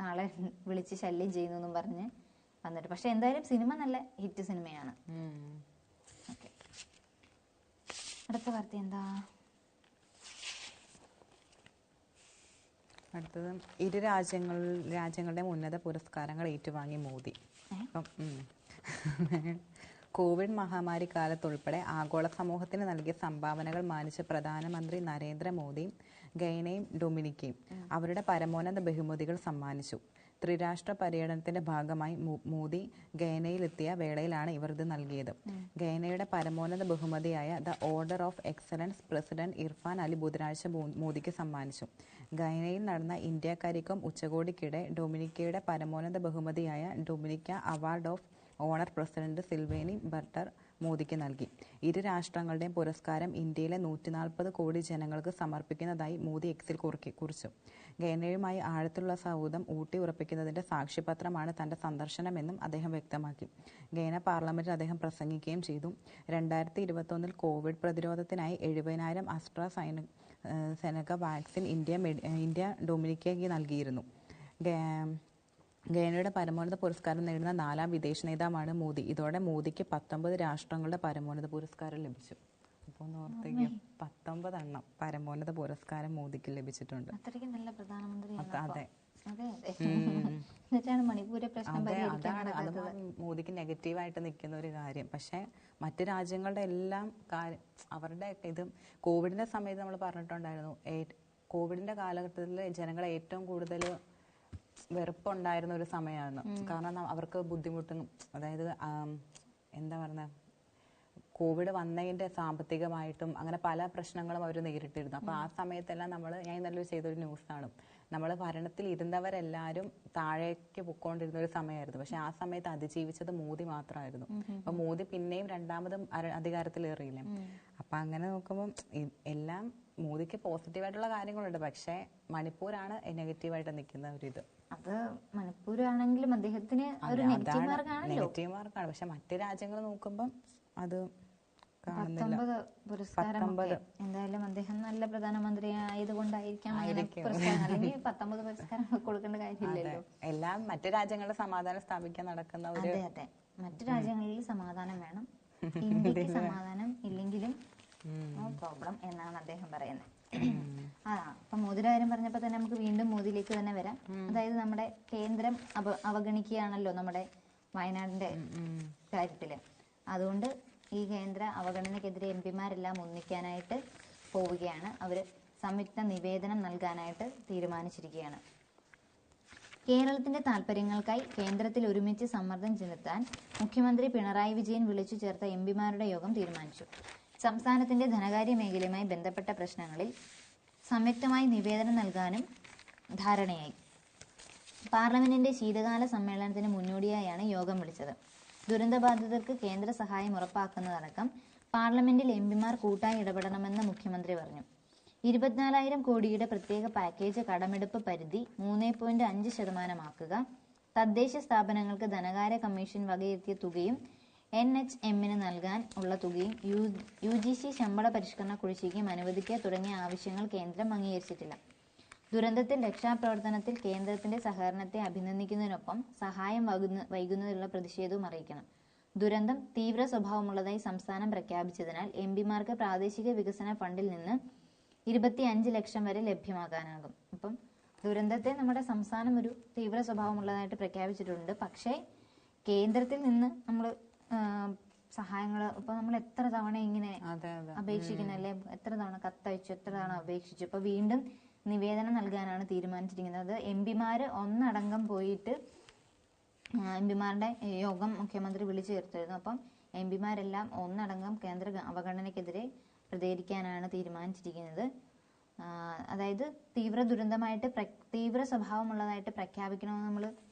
Speaker 1: ആളെ വിളിച്ച് ശല്യം ചെയ്യുന്നു എന്നും പറഞ്ഞ് വന്നിട്ട്. പക്ഷെ എന്തായാലും സിനിമ നല്ല ഹിറ്റ് സിനിമയാണ്. ഓക്കെ, അടുത്ത വാർത്ത എന്താ?
Speaker 2: അടുത്തത് രാജ്യങ്ങളുടെ ഉന്നത പുരസ്കാരങ്ങൾ ഏറ്റുവാങ്ങി മോദി. അപ്പം കോവിഡ് മഹാമാരി കാലത്തുൾപ്പെടെ ആഗോള സമൂഹത്തിന് നൽകിയ സംഭാവനകൾ മാനിച്ച് പ്രധാനമന്ത്രി നരേന്ദ്രമോദിയും ഗയനയും ഡൊമിനിക്കയും അവരുടെ പരമോന്നത ബഹുമതികൾ സമ്മാനിച്ചു. ത്രിരാഷ്ട്ര പര്യടനത്തിന്റെ ഭാഗമായി മോദി ഗയനയിലെത്തിയ വേളയിലാണ് ഇവർ ഇത് നൽകിയത്. ഗയനയുടെ പരമോന്നത ബഹുമതിയായ the order of excellence president Irfan Ali ബുധനാഴ്ച മോദിക്ക് സമ്മാനിച്ചു. ഗയനയിൽ നടന്ന ഇന്ത്യ കാരിക്കോം ഉച്ചകോടിക്കിടെ ഡൊമിനിക്കയുടെ പരമോന്നത ബഹുമതിയായ Dominica award of honour president Sylvanie Burton മോദിക്ക് നൽകി. ഇരു രാഷ്ട്രങ്ങളുടെയും പുരസ്കാരം ഇന്ത്യയിലെ 140 കോടി ജനങ്ങൾക്ക് സമർപ്പിക്കുന്നതായി മോദി എക്സിൽ കുറിച്ചു. ഗയനയുമായി ആഴത്തിലുള്ള സൗഹൃദം ഊട്ടിയുറപ്പിക്കുന്നതിന്റെ സാക്ഷ്യപത്രമാണ് തന്റെ സന്ദർശനമെന്നും അദ്ദേഹം വ്യക്തമാക്കി. ഗയന പാർലമെന്റിൽ അദ്ദേഹം പ്രസംഗിക്കുകയും ചെയ്തു. 2021 കോവിഡ് പ്രതിരോധത്തിനായി 70,000 അസ്ട്രാസെനക വാക്സിൻ ഇന്ത്യ ഡൊമിനിക്കയ്ക്ക് നൽകിയിരുന്നു. ഗയനയുടെ പരമോന്നത പുരസ്കാരം നേടുന്ന 4ാം വിദേശ നേതാവാണ് മോദി. ഇതോടെ മോദിക്ക് 19 രാഷ്ട്രങ്ങളുടെ പരമോന്നത പുരസ്കാരം ലഭിച്ചു. അപ്പോൾ ഓർത്തേക്ക് 19 എണ്ണം പരമോന്നത പുരസ്കാരം മോദിക്ക് ലഭിച്ചിട്ടുണ്ട്.
Speaker 1: നല്ല
Speaker 2: അതെ, അതാണ് മോദിക്ക് നെഗറ്റീവായിട്ട് നിൽക്കുന്ന ഒരു കാര്യം. പക്ഷെ മറ്റു രാജ്യങ്ങളുടെ എല്ലാം അവരുടെ ഇത് കോവിഡിന്റെ സമയത്ത് നമ്മൾ പറഞ്ഞിട്ടുണ്ടായിരുന്നു. കോവിഡിന്റെ കാലഘട്ടത്തിൽ ജനങ്ങളെ ഏറ്റവും കൂടുതൽ വെറുപ്പുണ്ടായിരുന്ന ഒരു സമയമാണ്. കാരണം അവർക്ക് ബുദ്ധിമുട്ടും, അതായത് എന്താ പറയുക, കോവിഡ് വന്നതിന്റെ സാമ്പത്തികമായിട്ടും അങ്ങനെ പല പ്രശ്നങ്ങളും അവർ നേരിട്ടിരുന്നു. അപ്പൊ ആ സമയത്തെല്ലാം ഞാൻ ഇന്നലെ ചെയ്തൊരു ന്യൂസാണ്, നമ്മൾ ഭരണത്തിൽ ഇരുന്നവരെല്ലാരും താഴേക്ക് പൊക്കോണ്ടിരുന്ന ഒരു സമയമായിരുന്നു. പക്ഷെ ആ സമയത്ത് അതിജീവിച്ചത് മോദി മാത്രമായിരുന്നു. അപ്പൊ മോദി പിന്നെയും രണ്ടാമതും അധികാരത്തിലേറിയില്ലേ. അപ്പൊ അങ്ങനെ നോക്കുമ്പോൾ എല്ലാം മോദിക്ക് പോസിറ്റീവായിട്ടുള്ള കാര്യങ്ങളുണ്ട്. പക്ഷെ മണിപ്പൂരാണ് നെഗറ്റീവായിട്ട് നിൽക്കുന്ന ഒരു ഇത്.
Speaker 1: അത് മണിപ്പൂരാണെങ്കിലും അദ്ദേഹത്തിന് ഒരു നെഗറ്റീവ്
Speaker 2: മാർക്കാണ്. പക്ഷെ മറ്റു രാജ്യങ്ങൾ നോക്കുമ്പോൾ അത്
Speaker 1: 19 പുരസ്കാരം. എന്തായാലും അദ്ദേഹം നല്ല പ്രധാനമന്ത്രി ആയതുകൊണ്ടായിരിക്കാം പുരസ്കാരം, അല്ലെങ്കിൽ 19 പുരസ്കാരം കൊടുക്കേണ്ട കാര്യമില്ലല്ലോ.
Speaker 2: എല്ലാം മറ്റു രാജ്യങ്ങളുടെ സമാധാനം സ്ഥാപിക്കാൻ നടക്കുന്ന ഒരു.
Speaker 1: അതെ, മറ്റു രാജ്യങ്ങളിൽ സമാധാനം വേണം, ഇന്ത്യക്ക് സമാധാനം ഇല്ലെങ്കിലും നോ പ്രോബ്ലം എന്നാണ് അദ്ദേഹം പറയുന്നത്. അപ്പൊ മോദിയുടെ കാര്യം പറഞ്ഞപ്പോ തന്നെ നമുക്ക് വീണ്ടും മോദിയിലേക്ക് തന്നെ വരാം. അതായത് നമ്മുടെ കേന്ദ്രം അവഗണിക്കുകയാണല്ലോ നമ്മുടെ വയനാടിന്റെ കാര്യത്തില്. അതുകൊണ്ട് ഈ കേന്ദ്ര അവഗണനക്കെതിരെ എംപിമാരെല്ലാം ഒന്നിക്കാനായിട്ട് പോവുകയാണ്. അവര് സംയുക്ത നിവേദനം നൽകാനായിട്ട് തീരുമാനിച്ചിരിക്കുകയാണ്. കേരളത്തിന്റെ താൽപര്യങ്ങൾക്കായി കേന്ദ്രത്തിൽ ഒരുമിച്ച് സമ്മർദ്ദം ചെലുത്താൻ മുഖ്യമന്ത്രി പിണറായി വിജയൻ വിളിച്ചു ചേർത്ത എംപിമാരുടെ യോഗം തീരുമാനിച്ചു. സംസ്ഥാനത്തിന്റെ ധനകാര്യ മേഖലയുമായി ബന്ധപ്പെട്ട പ്രശ്നങ്ങളിൽ സംയുക്തമായി നിവേദനം നൽകാനും ധാരണയായി. പാർലമെന്റിന്റെ ശീതകാല സമ്മേളനത്തിന് മുന്നോടിയായാണ് യോഗം വിളിച്ചത്. ദുരന്തബാധിതർക്ക് കേന്ദ്ര സഹായം ഉറപ്പാക്കുന്നതടക്കം പാർലമെന്റിൽ എംപിമാർ കൂട്ടായി ഇടപെടണമെന്ന് മുഖ്യമന്ത്രി പറഞ്ഞു. 24,000 കോടിയുടെ പ്രത്യേക പാക്കേജ് കടമെടുപ്പ് പരിധി 3.5% തദ്ദേശ സ്ഥാപനങ്ങൾക്ക് ധനകാര്യ കമ്മീഷൻ വകയിരുത്തിയ തുകയും NHMന് നൽകാൻ ഉള്ള തുകയും UGC ശമ്പള പരിഷ്കരണ കുടിശ്ശികയും അനുവദിക്കുക തുടങ്ങിയ ആവശ്യങ്ങൾ കേന്ദ്രം അംഗീകരിച്ചിട്ടില്ല. ദുരന്തത്തിൽ രക്ഷാപ്രവർത്തനത്തിൽ കേന്ദ്രത്തിന്റെ സഹകരണത്തെ അഭിനന്ദിക്കുന്നതിനൊപ്പം സഹായം വൈകുന്നതിലുള്ള പ്രതിഷേധവും അറിയിക്കണം. ദുരന്തം തീവ്ര സ്വഭാവമുള്ളതായി സംസ്ഥാനം പ്രഖ്യാപിച്ചതിനാൽ എംപിമാർക്ക് പ്രാദേശിക വികസന ഫണ്ടിൽ നിന്ന് 25 ലക്ഷം വരെ ലഭ്യമാക്കാനാകും. അപ്പം ദുരന്തത്തെ നമ്മുടെ സംസ്ഥാനം ഒരു തീവ്ര സ്വഭാവമുള്ളതായിട്ട് പ്രഖ്യാപിച്ചിട്ടുണ്ട്. പക്ഷേ കേന്ദ്രത്തിൽ നിന്ന് നമ്മൾ സഹായങ്ങൾ ഇപ്പൊ നമ്മൾ എത്ര തവണ ഇങ്ങനെ അപേക്ഷിക്കുന്നല്ലേ, എത്ര തവണ കത്തയച്ചു, എത്ര തവണ അപേക്ഷിച്ചു. ഇപ്പൊ വീണ്ടും നിവേദനം നൽകാനാണ് തീരുമാനിച്ചിരിക്കുന്നത്. എംപിമാര് ഒന്നടങ്കം പോയിട്ട് എംപിമാരുടെ യോഗം മുഖ്യമന്ത്രി വിളിച്ചു ചേർത്തിരുന്നു. അപ്പം എംപിമാരെല്ലാം ഒന്നടങ്കം കേന്ദ്ര അവഗണനയ്ക്കെതിരെ പ്രതികരിക്കാനാണ് തീരുമാനിച്ചിരിക്കുന്നത്. അതായത് തീവ്ര ദുരന്തമായിട്ട് തീവ്ര സ്വഭാവമുള്ളതായിട്ട് പ്രഖ്യാപിക്കണമെന്ന് നമ്മൾ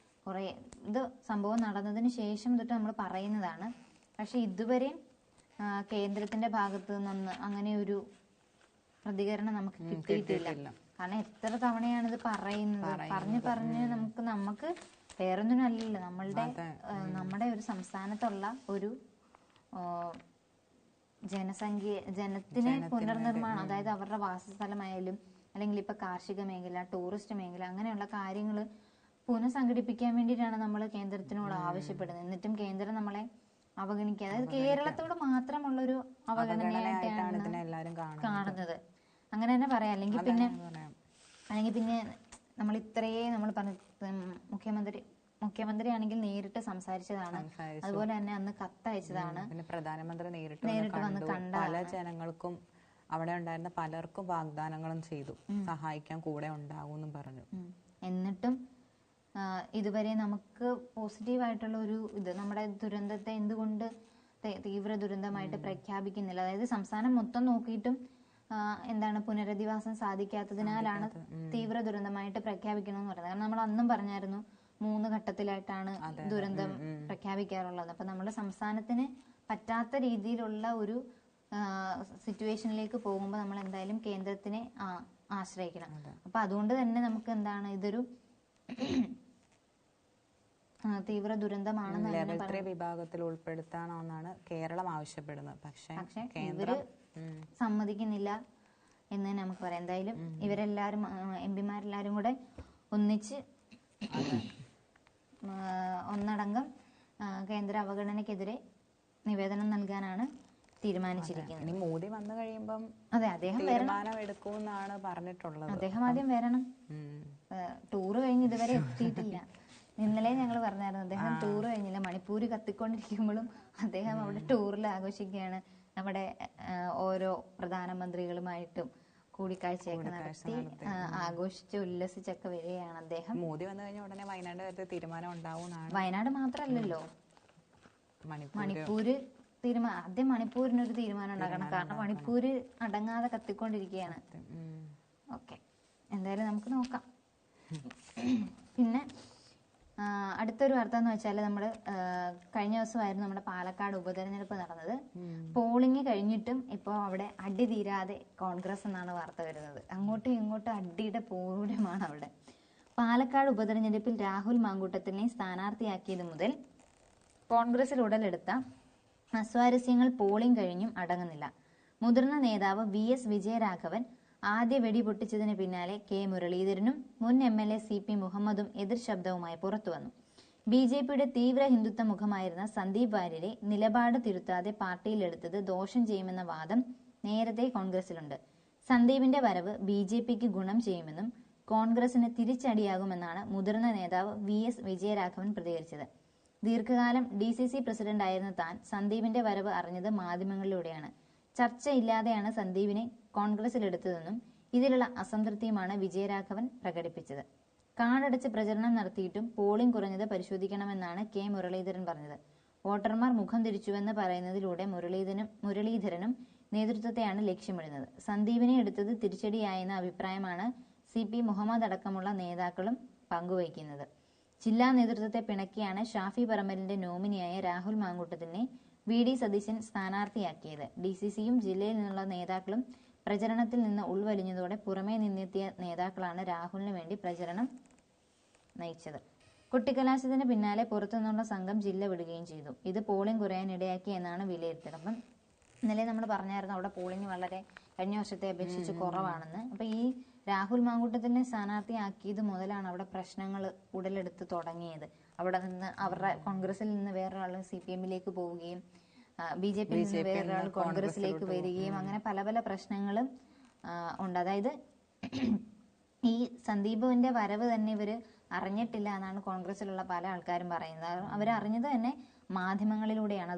Speaker 1: കുറേ ഇത് സംഭവം നടന്നതിന് ശേഷം തൊട്ട് നമ്മൾ പറയുന്നതാണ്. പക്ഷെ ഇതുവരെയും കേന്ദ്രത്തിന്റെ ഭാഗത്ത് നിന്ന് അങ്ങനെ ഒരു പ്രതികരണം നമുക്ക് കിട്ടിയിട്ടില്ല. കാരണം എത്ര തവണയാണ് ഇത് പറഞ്ഞ് നമുക്ക് വേറൊന്നിനും അല്ലല്ലോ, നമ്മുടെ ഒരു സംസ്ഥാനത്തുള്ള ഒരു ജനത്തിന് പുനർനിർമ്മാണം, അതായത് അവരുടെ വാസസ്ഥലമായാലും അല്ലെങ്കിൽ ഇപ്പൊ കാർഷിക മേഖല, ടൂറിസ്റ്റ് മേഖല, അങ്ങനെയുള്ള കാര്യങ്ങൾ പുനഃസംഘടിപ്പിക്കാൻ വേണ്ടിയിട്ടാണ് നമ്മൾ കേന്ദ്രത്തിനോട് ആവശ്യപ്പെടുന്നത്. എന്നിട്ടും കേന്ദ്രം നമ്മളെ അവഗണിക്കുക. അതായത് കേരളത്തോട് മാത്രമുള്ളൊരു അവഗണനയായിട്ടാണ്
Speaker 2: എല്ലാവരും
Speaker 1: കാണുന്നത്. അങ്ങനെ തന്നെ പറയാം. അല്ലെങ്കിൽ പിന്നെ നമ്മൾ ഇത്രയേ നമ്മൾ പറഞ്ഞ മുഖ്യമന്ത്രി ആണെങ്കിൽ നേരിട്ട് സംസാരിച്ചതാണ്. അതുപോലെ തന്നെ അന്ന് കത്തയച്ചതാണ്.
Speaker 2: പിന്നെ പ്രധാനമന്ത്രി നേരിട്ട് വന്ന് കണ്ട പല ജനങ്ങൾക്കും അവിടെ ഉണ്ടായിരുന്ന പലർക്കും വാഗ്ദാനങ്ങളും ചെയ്തു, സഹായിക്കാൻ കൂടെ ഉണ്ടാകുമെന്നും പറഞ്ഞു.
Speaker 1: എന്നിട്ടും ഇതുവരെ നമുക്ക് പോസിറ്റീവായിട്ടുള്ള ഒരു ഇത് നമ്മുടെ ദുരന്തത്തെ എന്തുകൊണ്ട് തീവ്ര ദുരന്തമായിട്ട് പ്രഖ്യാപിക്കുന്നില്ല? അതായത് സംസ്ഥാനം മൊത്തം നോക്കിയിട്ടും എന്താണ് പുനരധിവാസം സാധിക്കാത്തതിനാലാണ് തീവ്ര ദുരന്തമായിട്ട് പ്രഖ്യാപിക്കണമെന്ന് പറയുന്നത്. കാരണം നമ്മൾ അന്നും പറഞ്ഞായിരുന്നു 3 ഘട്ടത്തിലായിട്ടാണ് ദുരന്തം പ്രഖ്യാപിക്കാറുള്ളത്. അപ്പൊ നമ്മുടെ സംസ്ഥാനത്തിന് പറ്റാത്ത രീതിയിലുള്ള ഒരു സിറ്റുവേഷനിലേക്ക് പോകുമ്പോൾ നമ്മൾ എന്തായാലും കേന്ദ്രത്തിനെ ആശ്രയിക്കണം. അപ്പൊ അതുകൊണ്ട് തന്നെ നമുക്ക് എന്താണ് ഇതൊരു തീവ്ര ദുരന്തമാണെന്ന്
Speaker 2: ലെവൽ 3 വിഭാഗത്തിൽ ഉൾപ്പെടുത്തണമെന്നാണ് കേരളം ആവശ്യപ്പെടുന്നത്. പക്ഷെ
Speaker 1: ഇവര് സമ്മതിക്കുന്നില്ല എന്ന് നമുക്ക് പറയാം. എന്തായാലും ഇവരെല്ലാരും എംപിമാരെല്ലാരും കൂടെ ഒന്നിച്ച് ഒന്നടങ്കം കേന്ദ്ര അവഗണനയ്ക്കെതിരെ നിവേദനം നൽകാനാണ് തീരുമാനിച്ചിരിക്കുന്നത്.
Speaker 2: മോദി വന്നു കഴിയുമ്പം
Speaker 1: അതെ, അദ്ദേഹം
Speaker 2: എടുക്കുമെന്നാണ് പറഞ്ഞിട്ടുള്ളത്.
Speaker 1: അദ്ദേഹം ആദ്യം വരണം. ടൂറ് കഴിഞ്ഞ് ഇതുവരെ എത്തിയിട്ടില്ല. ഇന്നലെ ഞങ്ങൾ പറഞ്ഞായിരുന്നു അദ്ദേഹം ടൂറ് കഴിഞ്ഞില്ല. മണിപ്പൂര് കത്തിക്കൊണ്ടിരിക്കുമ്പോഴും അദ്ദേഹം അവിടെ ടൂറിൽ ആഘോഷിക്കുകയാണ്. നമ്മുടെ ഓരോ പ്രധാനമന്ത്രികളുമായിട്ടും കൂടിക്കാഴ്ചയൊക്കെ നടത്തി ആഘോഷിച്ച് ഉല്ലസിച്ചൊക്കെ വരികയാണ് അദ്ദേഹം.
Speaker 2: മോദി വന്നു കഴിഞ്ഞാൽ ഉടനെ വയനാട് കാര്യത്തിൽ തീരുമാനം ഉണ്ടാവും.
Speaker 1: വയനാട് മാത്രല്ലല്ലോ, മണിപ്പൂര് ആദ്യം മണിപ്പൂരിനൊരു തീരുമാനം ഉണ്ടാക്കണം. കാരണം മണിപ്പൂര് അടങ്ങാതെ കത്തിക്കൊണ്ടിരിക്കുകയാണ്. ഓക്കെ, എന്തായാലും നമുക്ക് നോക്കാം. പിന്നെ അടുത്തൊരു വാർത്ത എന്ന് വെച്ചാൽ നമ്മൾ കഴിഞ്ഞ ദിവസമായിരുന്നു നമ്മുടെ പാലക്കാട് ഉപതെരഞ്ഞെടുപ്പ് നടന്നത്. പോളിംഗ് കഴിഞ്ഞിട്ടും ഇപ്പോൾ അവിടെ അടി തീരാതെ കോൺഗ്രസ് എന്നാണ് വാർത്ത വരുന്നത്. അങ്ങോട്ടും ഇങ്ങോട്ടും അടിയുടെ പൂരമാണ് അവിടെ. പാലക്കാട് ഉപതെരഞ്ഞെടുപ്പിൽ രാഹുൽ മാങ്കൂട്ടത്തിനെ സ്ഥാനാർത്ഥിയാക്കിയത് മുതൽ കോൺഗ്രസിൽ ഉടലെടുത്ത അസ്വാരസ്യങ്ങൾ പോളിംഗ് കഴിഞ്ഞും അടങ്ങുന്നില്ല. മുതിർന്ന നേതാവ് VS വിജയരാഘവൻ ആദ്യ വെടി പൊട്ടിച്ചതിന് പിന്നാലെ K മുരളീധരനും മുൻ MLA CP മുഹമ്മദും എതിർ ശബ്ദവുമായി പുറത്തുവന്നു. BJPയുടെ തീവ്ര ഹിന്ദുത്വ മുഖമായിരുന്ന സന്ദീപ് വാര്യരെ നിലപാട് തിരുത്താതെ പാർട്ടിയിലെടുത്തത് ദോഷം ചെയ്യുമെന്ന വാദം നേരത്തെ കോൺഗ്രസിലുണ്ട്. സന്ദീപിന്റെ വരവ് BJPക്ക് ഗുണം ചെയ്യുമെന്നും കോൺഗ്രസിന് തിരിച്ചടിയാകുമെന്നാണ് മുതിർന്ന നേതാവ് VS വിജയരാഘവൻ പ്രതികരിച്ചത്. ദീർഘകാലം DCC പ്രസിഡന്റായിരുന്ന താൻ സന്ദീപിന്റെ വരവ് അറിഞ്ഞത് മാധ്യമങ്ങളിലൂടെയാണ്. ചർച്ചയില്ലാതെയാണ് സന്ദീപിനെ കോൺഗ്രസിലെടുത്തതെന്നും ഇതിലുള്ള അസംതൃപ്തിയുമാണ് വിജയരാഘവൻ പ്രകടിപ്പിച്ചത്. കാടടച്ച് പ്രചരണം നടത്തിയിട്ടും പോളിംഗ് കുറഞ്ഞത് പരിശോധിക്കണമെന്നാണ് K മുരളീധരൻ പറഞ്ഞത്. വോട്ടർമാർ മുഖം തിരിച്ചുവെന്ന് പറയുന്നതിലൂടെ മുരളീധരനും നേതൃത്വത്തെയാണ് ലക്ഷ്യമിടുന്നത്. സന്ദീപിനെ എടുത്തത് തിരിച്ചടിയായെന്ന അഭിപ്രായമാണ് CP മുഹമ്മദ് അടക്കമുള്ള നേതാക്കളും പങ്കുവയ്ക്കുന്നത്. ജില്ലാ നേതൃത്വത്തെ പിണക്കിയാണ് ഷാഫി പറമ്പലിന്റെ നോമിനിയായ രാഹുൽ മാങ്കൂട്ടത്തിനെ VD സതീശൻ സ്ഥാനാർത്ഥിയാക്കിയത്. DCCയും ജില്ലയിൽ നിന്നുള്ള നേതാക്കളും പ്രചരണത്തിൽ നിന്ന് ഉൾവലിഞ്ഞതോടെ പുറമേ നിന്നെത്തിയ നേതാക്കളാണ് രാഹുലിന് വേണ്ടി പ്രചരണം നയിച്ചത്. കുട്ടിക്കലാശത്തിന് പിന്നാലെ പുറത്തുനിന്നുള്ള സംഘം ജില്ല വിടുകയും ചെയ്തു. ഇത് പോളിംഗ് കുറയാൻ ഇടയാക്കി എന്നാണ് വിലയിരുത്തൽ. അപ്പം ഇന്നലെ നമ്മൾ പറഞ്ഞായിരുന്നു അവിടെ പോളിംഗ് വളരെ കഴിഞ്ഞ വർഷത്തെ അപേക്ഷിച്ച് കുറവാണെന്ന്. അപ്പൊ ഈ രാഹുൽ മാങ്കൂട്ടത്തിനെ സ്ഥാനാർത്ഥിയാക്കിയത് മുതലാണ് അവിടെ പ്രശ്നങ്ങൾ ഉടലെടുത്ത് തുടങ്ങിയത്. അവിടെ നിന്ന് അവരുടെ കോൺഗ്രസിൽ നിന്ന് വേറൊരാൾ CPMലേക്ക് പോവുകയും BJPയിൽ നിന്ന് വേറൊരാൾ കോൺഗ്രസിലേക്ക് വരികയും അങ്ങനെ പല പല പ്രശ്നങ്ങളും ഉണ്ട്. അതായത് ഈ സന്ദീപിന്റെ വരവ് തന്നെ ഇവര് അറിഞ്ഞിട്ടില്ല എന്നാണ് കോൺഗ്രസിലുള്ള പല ആൾക്കാരും പറയുന്നത്. അവരറിഞ്ഞത് തന്നെ മാധ്യമങ്ങളിലൂടെയാണ്.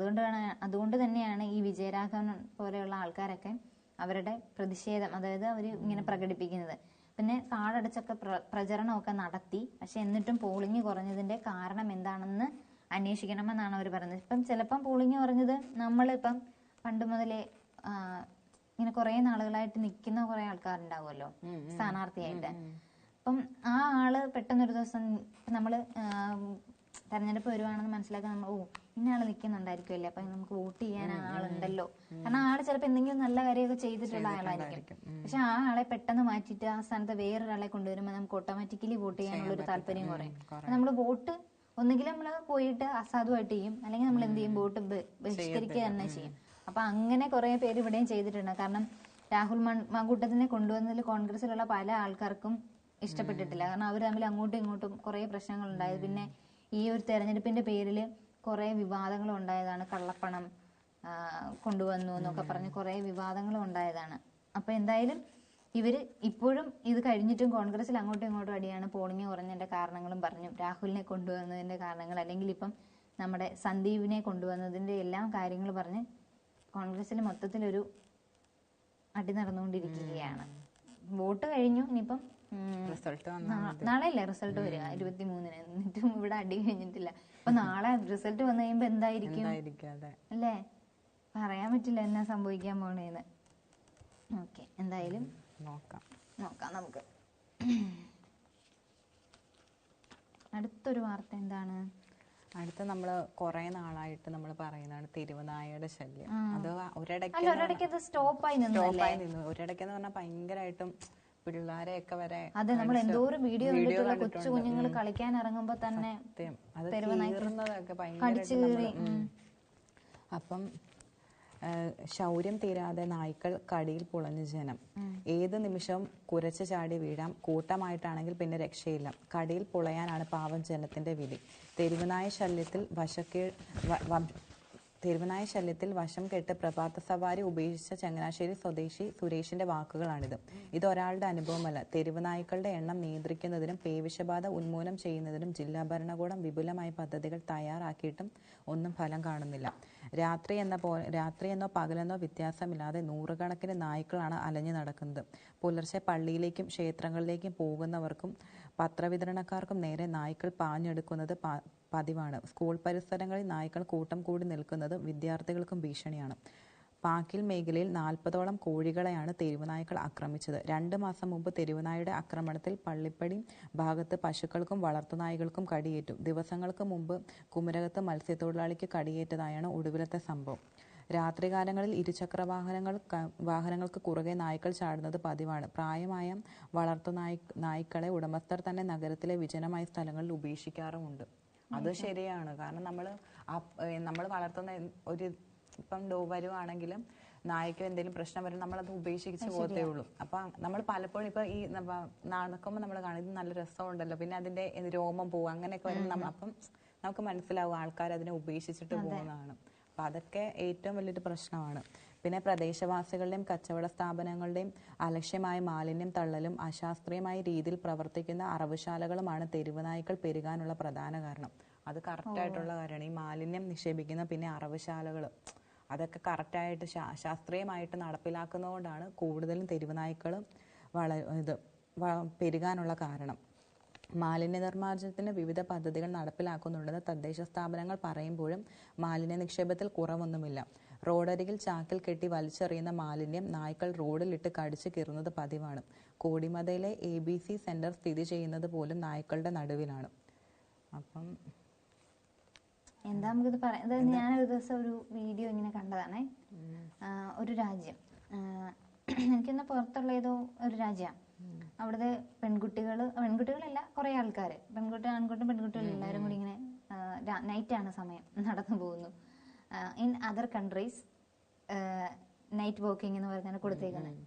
Speaker 1: അതുകൊണ്ട് തന്നെയാണ് ഈ വിജയരാഘവൻ പോലെയുള്ള ആൾക്കാരൊക്കെ അവരുടെ പ്രതിഷേധം, അതായത് അവർ ഇങ്ങനെ പ്രകടിപ്പിക്കുന്നത്. പിന്നെ കാടടച്ചൊക്കെ പ്രചരണമൊക്കെ നടത്തി. പക്ഷെ എന്നിട്ടും പോളിംഗ് കുറഞ്ഞതിന്റെ കാരണം എന്താണെന്ന് അന്വേഷിക്കണമെന്നാണ് അവർ പറയുന്നത്. ഇപ്പം ചിലപ്പം പോളിംഗ് കുറഞ്ഞത് നമ്മളിപ്പം പണ്ട് മുതലേ ഇങ്ങനെ കുറെ നാളുകളായിട്ട് നിൽക്കുന്ന കുറെ ആൾക്കാരുണ്ടാവുമല്ലോ സ്ഥാനാർത്ഥിയായിട്ട്. അപ്പം ആ ആള് പെട്ടെന്നൊരു ദിവസം നമ്മള് തെരഞ്ഞെടുപ്പ് വരുവാണെന്ന് മനസ്സിലാക്കാൻ നമ്മൾ ഇന്ന ആള് നിൽക്കുന്നുണ്ടായിരിക്കുമല്ലേ, അപ്പൊ നമുക്ക് വോട്ട് ചെയ്യാൻ ആളുണ്ടല്ലോ. കാരണം ആള് ചിലപ്പോൾ എന്തെങ്കിലും നല്ല കാര്യമൊക്കെ ചെയ്തിട്ടുള്ള ആളായിരിക്കും. പക്ഷെ ആ ആളെ പെട്ടെന്ന് മാറ്റിയിട്ട് ആ സ്ഥാനത്ത് വേറൊരാളെ കൊണ്ടുവരുമ്പോൾ നമുക്ക് ഓട്ടോമാറ്റിക്കലി വോട്ട് ചെയ്യാനുള്ള ഒരു താല്പര്യം കുറയും. നമ്മൾ വോട്ട് ഒന്നുകിലും നമ്മൾ പോയിട്ട് അസാധുവായിട്ട് ചെയ്യും, അല്ലെങ്കിൽ നമ്മൾ എന്ത് ചെയ്യും, വോട്ട് ബഹിഷ്കരിക്കുക തന്നെ ചെയ്യും. അപ്പൊ അങ്ങനെ കുറെ പേര് ഇവിടെയും ചെയ്തിട്ടുണ്ട്. കാരണം രാഹുൽ മാങ്കൂട്ടത്തിനെ കൊണ്ടുവന്നതിൽ കോൺഗ്രസിലുള്ള പല ആൾക്കാർക്കും ഇഷ്ടപ്പെട്ടിട്ടില്ല. കാരണം അവർ തമ്മിൽ അങ്ങോട്ടും ഇങ്ങോട്ടും കുറെ പ്രശ്നങ്ങൾ ഉണ്ടായത്. പിന്നെ ഈ ഒരു തെരഞ്ഞെടുപ്പിന്റെ പേരിൽ കുറെ വിവാദങ്ങൾ ഉണ്ടായതാണ്. കള്ളപ്പണം കൊണ്ടുവന്നു എന്നൊക്കെ പറഞ്ഞ് കുറെ വിവാദങ്ങളും ഉണ്ടായതാണ്. അപ്പൊ എന്തായാലും ഇവര് ഇപ്പോഴും ഇത് കഴിഞ്ഞിട്ടും കോൺഗ്രസിൽ അങ്ങോട്ടും ഇങ്ങോട്ടും അടിയാണ്. പോളിംഗ് കുറഞ്ഞതിന്റെ കാരണങ്ങളും പറഞ്ഞു, രാഹുലിനെ കൊണ്ടുവന്നതിന്റെ കാരണങ്ങൾ, അല്ലെങ്കിൽ ഇപ്പം നമ്മുടെ സന്ദീപിനെ കൊണ്ടുവന്നതിന്റെ എല്ലാം കാര്യങ്ങൾ പറഞ്ഞ് കോൺഗ്രസിൽ മൊത്തത്തിലൊരു അടി നടന്നുകൊണ്ടിരിക്കുകയാണ്. വോട്ട് കഴിഞ്ഞു, ഇനിയിപ്പം നാളെ അല്ലേ റിസൾട്ട് വരിക, 23-ന്. എന്നിട്ടും ഇവിടെ അടി കഴിഞ്ഞിട്ടില്ല. അപ്പൊ നാളെ റിസൾട്ട് വന്നു കഴിയുമ്പോ എന്തായിരിക്കും അല്ലേ, പറയാൻ പറ്റില്ല എന്നാ സംഭവിക്കാൻ പോണേന്ന്. ഓക്കെ, എന്തായാലും നോക്കാം നമുക്ക്. അടുത്തൊരു വാർത്ത എന്താണ്?
Speaker 2: അടുത്ത നമ്മള് കുറെ നാളായിട്ട് നമ്മൾ പറയുന്നതാണ് തെരുവുനായയുടെ ശല്യം. അത്
Speaker 1: ഒരിടയ്ക്ക് സ്റ്റോപ്പായി നിന്നു.
Speaker 2: ഒരിടയ്ക്കെന്ന് പറഞ്ഞാൽ ഭയങ്കരമായിട്ടും പിള്ളേരെയൊക്കെ വരെ
Speaker 1: അതെ, നമ്മൾ എന്തോരം വീഡിയോ കണ്ടിട്ടുള്ള കൊച്ചു കുഞ്ഞുങ്ങൾ കളിക്കാൻ ഇറങ്ങുമ്പോ തന്നെ കടിച്ചു കീറി.
Speaker 2: അപ്പം ശൗര്യം തീരാതെ നായ്ക്കൾ കടിയിൽ പുളഞ്ഞ ജനം. ഏത് നിമിഷവും കുരച്ചു ചാടി വീഴാം. കൂട്ടമായിട്ടാണെങ്കിൽ പിന്നെ രക്ഷയില്ല. കടിയിൽ പുളയാനാണ് പാവം ജനത്തിന്റെ വിധി. തെരുവുനായ ശല്യത്തിൽ വശം കെട്ട് പ്രഭാത സവാരി ഉപേക്ഷിച്ച ചങ്ങനാശ്ശേരി സ്വദേശി സുരേഷിന്റെ വാക്കുകളാണിത്. ഇതൊരാളുടെ അനുഭവമല്ല. തെരുവുനായ്ക്കളുടെ എണ്ണം നിയന്ത്രിക്കുന്നതിനും പേവിഷബാധ ഉന്മൂലനം ചെയ്യുന്നതിനും ജില്ലാ ഭരണകൂടം വിപുലമായ പദ്ധതികൾ തയ്യാറാക്കിയിട്ടും ഒന്നും ഫലം കാണുന്നില്ല. രാത്രിയെന്നോ പകലെന്നോ വ്യത്യാസമില്ലാതെ നൂറുകണക്കിന് നായ്ക്കളാണ് അലഞ്ഞു നടക്കുന്നത്. പുലർച്ചെ പള്ളിയിലേക്കും ക്ഷേത്രങ്ങളിലേക്കും പോകുന്നവർക്കും പത്രവിതരണക്കാർക്കും നേരെ നായ്ക്കൾ പാഞ്ഞെടുക്കുന്നത് പതിവാണ്. സ്കൂൾ പരിസരങ്ങളിൽ നായ്ക്കൾ കൂട്ടം കൂടി നിൽക്കുന്നത് വിദ്യാർത്ഥികൾക്കും ഭീഷണിയാണ്. പാക്കിൽ മേഖലയിൽ 40ഓളം കോഴികളെയാണ് തെരുവുനായ്ക്കൾ ആക്രമിച്ചത്. 2 മാസം മുമ്പ് തെരുവുനായുടെ ആക്രമണത്തിൽ പള്ളിപ്പടി ഭാഗത്ത് പശുക്കൾക്കും വളർത്തുനായ്ക്കൾക്കും കടിയേറ്റു. ദിവസങ്ങൾക്ക് മുമ്പ് കുമരകത്ത് മത്സ്യത്തൊഴിലാളിക്ക് കടിയേറ്റതായാണ് ഒടുവിലത്തെ സംഭവം. രാത്രികാലങ്ങളിൽ ഇരുചക്ര വാഹനങ്ങൾക്ക് കുറുകെ നായ്ക്കൾ ചാടുന്നത് പതിവാണ്. പ്രായമായ നായ്ക്കളെ ഉടമസ്ഥർ തന്നെ നഗരത്തിലെ വിജനമായ സ്ഥലങ്ങളിൽ ഉപേക്ഷിക്കാറുമുണ്ട്. അത് ശരിയാണ്. കാരണം നമ്മൾ വളർത്തുന്ന ഒരു ഇപ്പം വരുവാണെങ്കിലും നായ്ക്ക് എന്തെങ്കിലും പ്രശ്നം വരും, നമ്മളത് ഉപേക്ഷിച്ച് പോകത്തേ ഉള്ളൂ. അപ്പൊ നമ്മൾ പലപ്പോഴും ഇപ്പൊ ഈ നടക്കുമ്പോൾ നമ്മൾ കാണും, ഇത് നല്ല രസമുണ്ടല്ലോ, പിന്നെ അതിന്റെ രോമം പോവും, അങ്ങനെയൊക്കെ വരും. അപ്പം നമുക്ക് മനസ്സിലാവും ആൾക്കാർ അതിനെ ഉപേക്ഷിച്ചിട്ട് പോകുന്നതാണ്. അപ്പൊ അതൊക്കെ ഏറ്റവും വലിയൊരു പ്രശ്നമാണ്. പിന്നെ പ്രദേശവാസികളുടെയും കച്ചവട സ്ഥാപനങ്ങളുടെയും അലക്ഷ്യമായ മാലിന്യം തള്ളലും അശാസ്ത്രീയമായ രീതിയിൽ പ്രവർത്തിക്കുന്ന അറവുശാലകളുമാണ് തെരുവുനായ്ക്കൾ പെരുകാനുള്ള പ്രധാന കാരണം. അത് കറക്റ്റായിട്ടുള്ള കാര്യമാണ്. ഈ മാലിന്യം നിക്ഷേപിക്കുന്ന പിന്നെ അറവുശാലകൾ, അതൊക്കെ കറക്റ്റായിട്ട് ശാസ്ത്രീയമായിട്ട് നടപ്പിലാക്കുന്നതുകൊണ്ടാണ് കൂടുതലും തെരുവുനായ്ക്കൾ പെരുകാനുള്ള കാരണം. മാലിന്യ നിർമ്മാർജ്ജനത്തിന് വിവിധ പദ്ധതികൾ നടപ്പിലാക്കുന്നുണ്ടെന്ന് തദ്ദേശ സ്ഥാപനങ്ങൾ പറയുമ്പോഴും മാലിന്യ നിക്ഷേപത്തിൽ കുറവൊന്നുമില്ല. റോഡരികിൽ ചാക്കിൽ കെട്ടി വലിച്ചെറിയുന്ന മാലിന്യം നായ്ക്കൾ റോഡിലിട്ട് കടിച്ചു കീറുന്നത് പതിവാണ്. കോടിമതയിലെ ABC സെന്റർ സ്ഥിതി ചെയ്യുന്നത് പോലും നായ്ക്കളുടെ നടുവിലാണ്. അപ്പം
Speaker 1: എന്താ നമുക്കിത് പറയാം. ഞാനൊരു ദിവസം ഒരു വീഡിയോ ഇങ്ങനെ കണ്ടതാണേ. ഒരു രാജ്യം, എനിക്കിന്ന് പുറത്തുള്ള ഏതോ ഒരു രാജ്യമാണ്. അവിടുത്തെ പെൺകുട്ടികളല്ല, കുറെ ആൾക്കാർ, ആൺകുട്ടും പെൺകുട്ടികളും എല്ലാവരും കൂടി ഇങ്ങനെ നൈറ്റാണ് സമയം, നടന്നു പോകുന്നു. In other countries night walking എന്ന് പറഞ്ഞാണ് കൊടുത്തേക്കുന്നത്.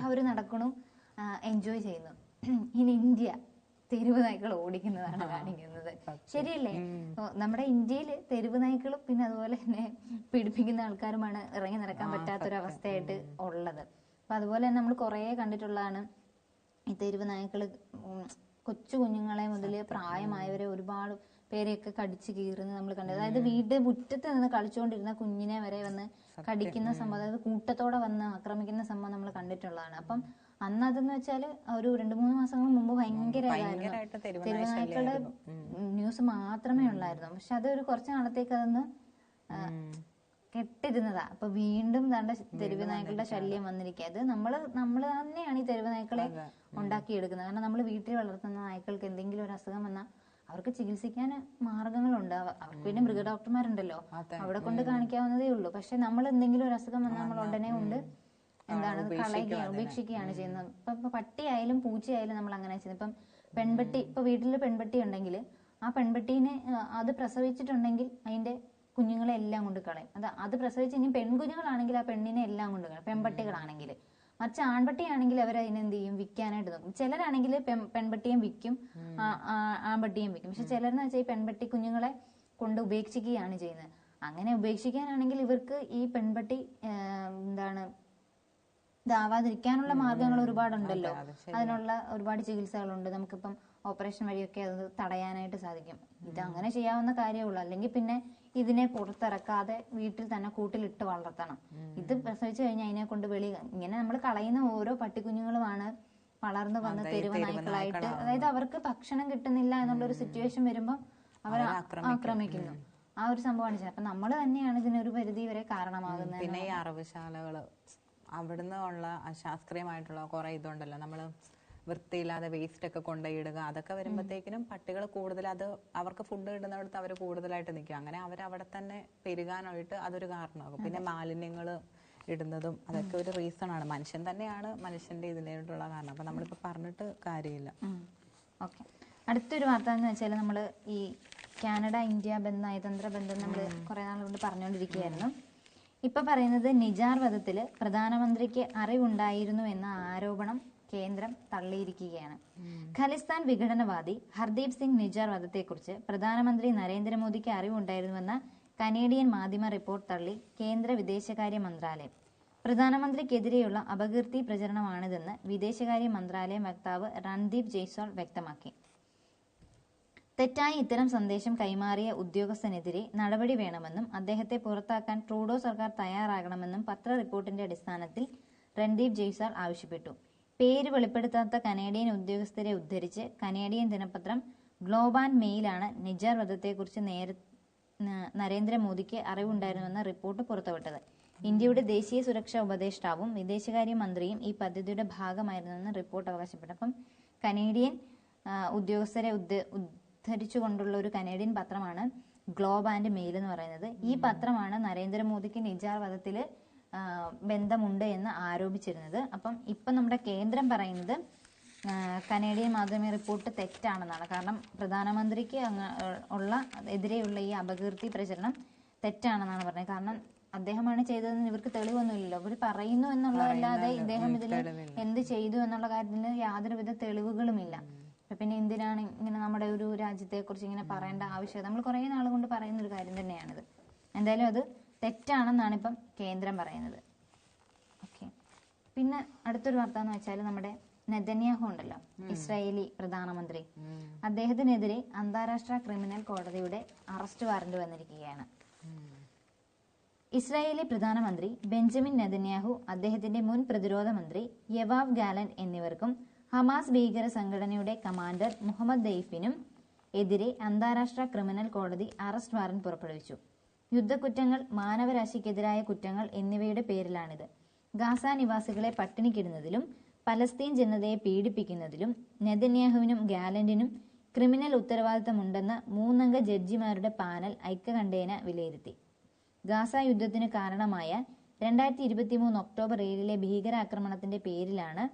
Speaker 1: അവർ നടക്കണു, എൻജോയ് ചെയ്യുന്നു. ഇൻ ഇന്ത്യ തെരുവ് നായ്ക്കൾ ഓടിക്കുന്നതാണ് കാണിക്കുന്നത്. ശരിയല്ലേ? നമ്മുടെ ഇന്ത്യയിൽ തെരുവ് നായ്ക്കളും പിന്നെ അതുപോലെ തന്നെ പീഡിപ്പിക്കുന്ന ആൾക്കാരുമാണ് ഇറങ്ങി നടക്കാൻ പറ്റാത്തൊരവസ്ഥയായിട്ട് ഉള്ളത്. അപ്പൊ അതുപോലെ തന്നെ നമ്മൾ കുറേ കണ്ടിട്ടുള്ളതാണ് ഈ തെരുവ് നായ്ക്കൾ കൊച്ചു കുഞ്ഞുങ്ങളെ മുതൽ പ്രായമായവരെ ഒരുപാട് പേരെയൊക്കെ കടിച്ചു കീറുന്നത് നമ്മൾ കണ്ടത്. അതായത് വീട് മുറ്റത്ത് നിന്ന് കളിച്ചുകൊണ്ടിരുന്ന കുഞ്ഞിനെ വരെ വന്ന് കടിക്കുന്ന സംഭവം, അതായത് കൂട്ടത്തോടെ വന്ന് ആക്രമിക്കുന്ന സംഭവം നമ്മൾ കണ്ടിട്ടുള്ളതാണ്. അപ്പം അന്ന് അതെന്ന് വെച്ചാൽ ഒരു 2-3 മാസങ്ങൾ മുമ്പ് ഭയങ്കരമായിരുന്നു. തെരുവുനായ്ക്കളുടെ ന്യൂസ് മാത്രമേ ഉള്ളായിരുന്നു. പക്ഷെ അതൊരു കുറച്ച് നാളത്തേക്ക് അതൊന്ന് കെട്ടിരുന്നതാ. അപ്പൊ വീണ്ടും തെരുവ് നായ്ക്കളുടെ ശല്യം വന്നിരിക്കുക. അത് നമ്മള് തന്നെയാണ് ഈ തെരുവ് നായ്ക്കളെ ഉണ്ടാക്കിയെടുക്കുന്നത്. കാരണം നമ്മൾ വീട്ടിൽ വളർത്തുന്ന നായ്ക്കൾക്ക് എന്തെങ്കിലും ഒരു അസുഖം വന്നാൽ അവർക്ക് ചികിത്സിക്കാൻ മാർഗങ്ങളുണ്ട്. അവർക്ക് പിന്നെ മൃഗ ഡോക്ടർമാരുണ്ടല്ലോ, അവിടെ കൊണ്ട് കാണിക്കാവുന്നതേ ഉള്ളൂ. പക്ഷെ നമ്മൾ എന്തെങ്കിലും ഒരു അസുഖം വന്നാൽ നമ്മൾ ഉടനെ കൊണ്ട് കളയുകയാണ്, ഉപേക്ഷിക്കുകയാണ് ചെയ്യുന്നത്. ഇപ്പൊ പട്ടിയായാലും പൂച്ചയായാലും നമ്മൾ അങ്ങനെ ചെയ്യുന്നത്. ഇപ്പം പെൺപട്ടി, ഇപ്പൊ വീട്ടിൽ പെൺപട്ടി ഉണ്ടെങ്കിൽ ആ പെൺപട്ടീനെ അത് പ്രസവിച്ചിട്ടുണ്ടെങ്കിൽ അതിന്റെ കുഞ്ഞുങ്ങളെ എല്ലാം കൊണ്ട് കളയും. അത് പ്രസവിച്ച് ഇനി പെൺകുഞ്ഞുങ്ങളാണെങ്കിൽ ആ പെണ്ണിനെ എല്ലാം കൊണ്ട് കളയും, പെൺപട്ടികളാണെങ്കിൽ. മറിച്ച് ആൺപട്ടിയാണെങ്കിൽ അവർ അതിനെന്ത് ചെയ്യും, വിൽക്കാനായിട്ട് നോക്കും. ചിലരാണെങ്കിൽ പെൺപട്ടിയും വിൽക്കും, ആൺപട്ടിയും വിൽക്കും. പക്ഷെ ചിലരെന്ന് വെച്ചാൽ ഈ പെൺപട്ടി കുഞ്ഞുങ്ങളെ കൊണ്ട് ഉപേക്ഷിക്കുകയാണ് ചെയ്യുന്നത്. അങ്ങനെ ഉപേക്ഷിക്കാനാണെങ്കിൽ ഇവർക്ക് ഈ പെൺപട്ടി എന്താണ് ഇതാവാതിരിക്കാനുള്ള മാർഗങ്ങൾ ഒരുപാടുണ്ടല്ലോ. അതിനുള്ള ഒരുപാട് ചികിത്സകളുണ്ട്. നമുക്കിപ്പം ഓപ്പറേഷൻ വഴിയൊക്കെ അത് തടയാനായിട്ട് സാധിക്കും. ഇത് അങ്ങനെ ചെയ്യാവുന്ന കാര്യമുള്ളൂ. അല്ലെങ്കിൽ പിന്നെ ഇതിനെ പുറത്തിറക്കാതെ വീട്ടിൽ തന്നെ കൂട്ടിലിട്ട് വളർത്തണം. ഇത് പ്രസവിച്ചു കഴിഞ്ഞാൽ അതിനെ കൊണ്ട് ഇങ്ങനെ നമ്മൾ കളയുന്ന ഓരോ പട്ടിക്കുഞ്ഞുങ്ങളുമാണ് വളർന്നു വന്ന് തെരുവ് നായ്ക്കളായിട്ട്, അതായത് അവർക്ക് ഭക്ഷണം കിട്ടുന്നില്ല എന്നുള്ളൊരു സിറ്റുവേഷൻ വരുമ്പോൾ അവർ ആക്രമിക്കുന്നു. ആ ഒരു സംഭവമാണ് ചെയ്യുന്നത്. അപ്പൊ നമ്മൾ തന്നെയാണ് ഇതിനൊരു പരിധി വരെ കാരണമാകുന്നത്.
Speaker 2: പിന്നെ ഈ അറവുശാലകള് അവിടുന്ന് ഉള്ള അശാസ്ത്രീയമായിട്ടുള്ള കുറെ ഇതുണ്ടല്ലോ, നമ്മള് വൃത്തിയില്ലാതെ വേസ്റ്റ് ഒക്കെ കൊണ്ടുപോയിടുക, അതൊക്കെ വരുമ്പോഴത്തേക്കിനും പട്ടികൾ കൂടുതൽ അത് അവർക്ക് ഫുഡ് കിട്ടുന്നിടത്ത് അവർ കൂടുതലായിട്ട് നിൽക്കും. അങ്ങനെ അവരവിടെ തന്നെ പെരുകാനായിട്ട് അതൊരു കാരണമാകും. പിന്നെ മാലിന്യങ്ങൾ ഇടുന്നതും അതൊക്കെ ഒരു റീസൺ ആണ്. മനുഷ്യൻ തന്നെയാണ് മനുഷ്യന്റെ ഇതിനായിട്ടുള്ള കാരണം. അപ്പൊ നമ്മളിപ്പോ പറഞ്ഞിട്ട് കാര്യമില്ല.
Speaker 1: ഓക്കെ, അടുത്തൊരു വാർത്ത എന്ന് വെച്ചാൽ നമ്മൾ ഈ കാനഡ ഇന്ത്യ ബന്ധം, നയതന്ത്ര ബന്ധം നമ്മൾ കുറെ നാൾ കൊണ്ട് പറഞ്ഞുകൊണ്ടിരിക്കുകയായിരുന്നു. ഇപ്പൊ പറയുന്നത് നിജാർ വധത്തില് പ്രധാനമന്ത്രിക്ക് അറിവുണ്ടായിരുന്നു എന്ന ആരോപണം കേന്ദ്രം തള്ളിയിരിക്കുകയാണ്. ഖലിസ്ഥാൻ വിഘടനവാദി ഹർദീപ് സിംഗ് നിജാർ വധത്തെക്കുറിച്ച് പ്രധാനമന്ത്രി നരേന്ദ്രമോദിക്ക് അറിവുണ്ടായിരുന്നുവെന്ന കനേഡിയൻ മാധ്യമ റിപ്പോർട്ട് തള്ളി കേന്ദ്ര വിദേശകാര്യ മന്ത്രാലയം. പ്രധാനമന്ത്രിക്കെതിരെയുള്ള അപകീർത്തി പ്രചരണമാണിതെന്ന് വിദേശകാര്യ മന്ത്രാലയം വക്താവ് രൺദീപ് ജയ്സ്വാൾ വ്യക്തമാക്കി. തെറ്റായി ഇത്തരം സന്ദേശം കൈമാറിയ ഉദ്യോഗസ്ഥനെതിരെ നടപടി വേണമെന്നും അദ്ദേഹത്തെ പുറത്താക്കാൻ ട്രൂഡോ സർക്കാർ തയ്യാറാകണമെന്നും പത്ര റിപ്പോർട്ടിന്റെ അടിസ്ഥാനത്തിൽ രൺദീപ് ജയ്സ്വാൾ ആവശ്യപ്പെട്ടു. പേര് വെളിപ്പെടുത്താത്ത കനേഡിയൻ ഉദ്യോഗസ്ഥരെ ഉദ്ധരിച്ച് കനേഡിയൻ ദിനപത്രം ഗ്ലോബ് ആൻഡ് മെയിലാണ് നിജാർ വധത്തെക്കുറിച്ച് നരേന്ദ്രമോദിക്ക് അറിവുണ്ടായിരുന്നുവെന്ന റിപ്പോർട്ട് പുറത്തുവിട്ടത്. ഇന്ത്യയുടെ ദേശീയ സുരക്ഷാ ഉപദേഷ്ടാവും വിദേശകാര്യ മന്ത്രിയും ഈ പദ്ധതിയുടെ ഭാഗമായിരുന്നുവെന്ന് റിപ്പോർട്ട് അവകാശപ്പെട്ടു. അപ്പം കനേഡിയൻ ഉദ്യോഗസ്ഥരെ ഉദ്ധരിച്ചുകൊണ്ടുള്ള ഒരു കനേഡിയൻ പത്രമാണ് ഗ്ലോബ് ആൻഡ് മെയിൽ എന്ന് പറയുന്നത്. ഈ പത്രമാണ് നരേന്ദ്രമോദിക്ക് നിജാർ വധത്തിൽ ബന്ധമുണ്ട് എന്ന് ആരോപിച്ചിരുന്നത്. അപ്പം ഇപ്പം നമ്മുടെ കേന്ദ്രം പറയുന്നത് കനേഡിയൻ മാധ്യമ റിപ്പോർട്ട് തെറ്റാണെന്നാണ്. കാരണം പ്രധാനമന്ത്രിക്ക് എതിരെയുള്ള ഈ അപകീർത്തി പ്രചരണം തെറ്റാണെന്നാണ് പറഞ്ഞത്. കാരണം അദ്ദേഹമാണ് ചെയ്തതെന്ന് ഇവർക്ക് തെളിവൊന്നുമില്ലല്ലോ. അവർ പറയുന്നു എന്നുള്ളതല്ലാതെ ഇദ്ദേഹം ഇതിൽ എന്ത് ചെയ്തു എന്നുള്ള കാര്യത്തിന് യാതൊരുവിധ തെളിവുകളുമില്ല. പിന്നെ എന്തിനാണ് ഇങ്ങനെ നമ്മുടെ ഒരു രാജ്യത്തെ കുറിച്ച് ഇങ്ങനെ പറയേണ്ട ആവശ്യം? നമ്മൾ കുറെ നാൾ കൊണ്ട് പറയുന്ന ഒരു കാര്യം തന്നെയാണിത്. എന്തായാലും അത് തെറ്റാണെന്നാണ് ഇപ്പം കേന്ദ്രം പറയുന്നത്. ഓക്കെ, പിന്നെ അടുത്തൊരു വാർത്ത എന്ന് വെച്ചാൽ നമ്മുടെ നെതന്യാഹു ഉണ്ടല്ലോ, ഇസ്രായേലി പ്രധാനമന്ത്രി, അദ്ദേഹത്തിനെതിരെ അന്താരാഷ്ട്ര ക്രിമിനൽ കോടതിയുടെ അറസ്റ്റ് വാറന്റ് വന്നിരിക്കുകയാണ്. ഇസ്രായേലി പ്രധാനമന്ത്രി ബെഞ്ചമിൻ നെതന്യാഹു, അദ്ദേഹത്തിന്റെ മുൻ പ്രതിരോധ മന്ത്രി യവാവ് ഗാലന്റ് എന്നിവർക്കും ഹമാസ് ഭീകര സംഘടനയുടെ കമാൻഡർ മുഹമ്മദ് ദെയ്ഫിനും എതിരെ അന്താരാഷ്ട്ര ക്രിമിനൽ കോടതി അറസ്റ്റ് വാറന്റ് പുറപ്പെടുവിച്ചു. യുദ്ധക്കുറ്റങ്ങൾ, മാനവരാശിക്കെതിരായ കുറ്റങ്ങൾ എന്നിവയുടെ പേരിലാണിത്. ഗാസ നിവാസികളെ പട്ടിണിക്കിടുന്നതിലും പലസ്തീൻ ജനതയെ പീഡിപ്പിക്കുന്നതിലും നെതന്യാഹുവിനും ഗാലന്റിനും ക്രിമിനൽ ഉത്തരവാദിത്തമുണ്ടെന്ന് 3 അംഗ ജഡ്ജിമാരുടെ പാനൽ ഐക്യകണ്ഠേന വിലയിരുത്തി. ഗാസ യുദ്ധത്തിന് കാരണമായ 2023 ഒക്ടോബർ 7 ഭീകരാക്രമണത്തിന്റെ പേരിലാണ്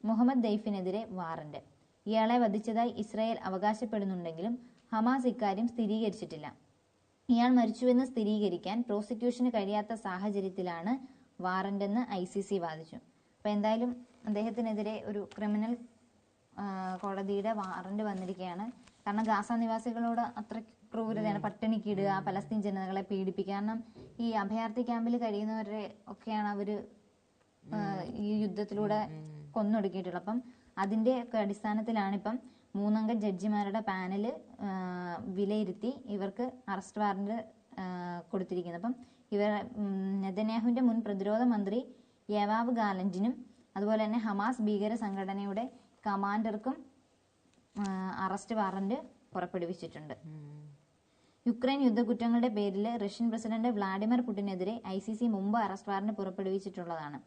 Speaker 1: മുഹമ്മദ് ദെയ്ഫിനെതിരെ വാറന്റ്. ഇയാളെ വധിച്ചതായി ഇസ്രായേൽ അവകാശപ്പെടുന്നുണ്ടെങ്കിലും ഹമാസ് ഇക്കാര്യം സ്ഥിരീകരിച്ചിട്ടില്ല. ഇയാൾ മരിച്ചുവെന്ന് സ്ഥിരീകരിക്കാൻ പ്രോസിക്യൂഷന് കഴിയാത്ത സാഹചര്യത്തിലാണ് വാറന്റെന്ന് ICC വാദിച്ചു. അപ്പോൾ എന്തായാലും അദ്ദേഹത്തിനെതിരെ ഒരു ക്രിമിനൽ കോടതിയുടെ വാറന്റ് വന്നിരിക്കുകയാണ്. കാരണം ഗാസ നിവാസികളോട് അത്ര ക്രൂരതയാണ്, പട്ടിണിക്കിടുക, പലസ്തീൻ ജനതകളെ പീഡിപ്പിക്കുക. കാരണം ഈ അഭയാർത്ഥി ക്യാമ്പിൽ കഴിയുന്നവരെ ഒക്കെയാണ് അവര് ഈ യുദ്ധത്തിലൂടെ കൊന്നൊടുക്കിയിട്ടുള്ളത്. അപ്പം അതിന്റെ ഒക്കെ അടിസ്ഥാനത്തിലാണ് ഇപ്പം 3 അംഗ ജഡ്ജിമാരുടെ പാനല് വിലയിരുത്തി ഇവർക്ക് അറസ്റ്റ് വാറന്റ് കൊടുത്തിരിക്കുന്നത്. അപ്പം ഇവർ നെതന്യാഹുവിന്റെ മുൻ പ്രതിരോധ മന്ത്രി യവാവ് ഗാലന്റിനും അതുപോലെ തന്നെ ഹമാസ് ഭീകര സംഘടനയുടെ കമാൻഡർക്കും അറസ്റ്റ് വാറന്റ് പുറപ്പെടുവിച്ചിട്ടുണ്ട്. യുക്രൈൻ യുദ്ധക്കുറ്റങ്ങളുടെ പേരിൽ റഷ്യൻ പ്രസിഡന്റ് വ്ളാഡിമിർ പുടിനെതിരെ ICC മുമ്പ് അറസ്റ്റ് വാറന്റ് പുറപ്പെടുവിച്ചിട്ടുള്ളതാണ്.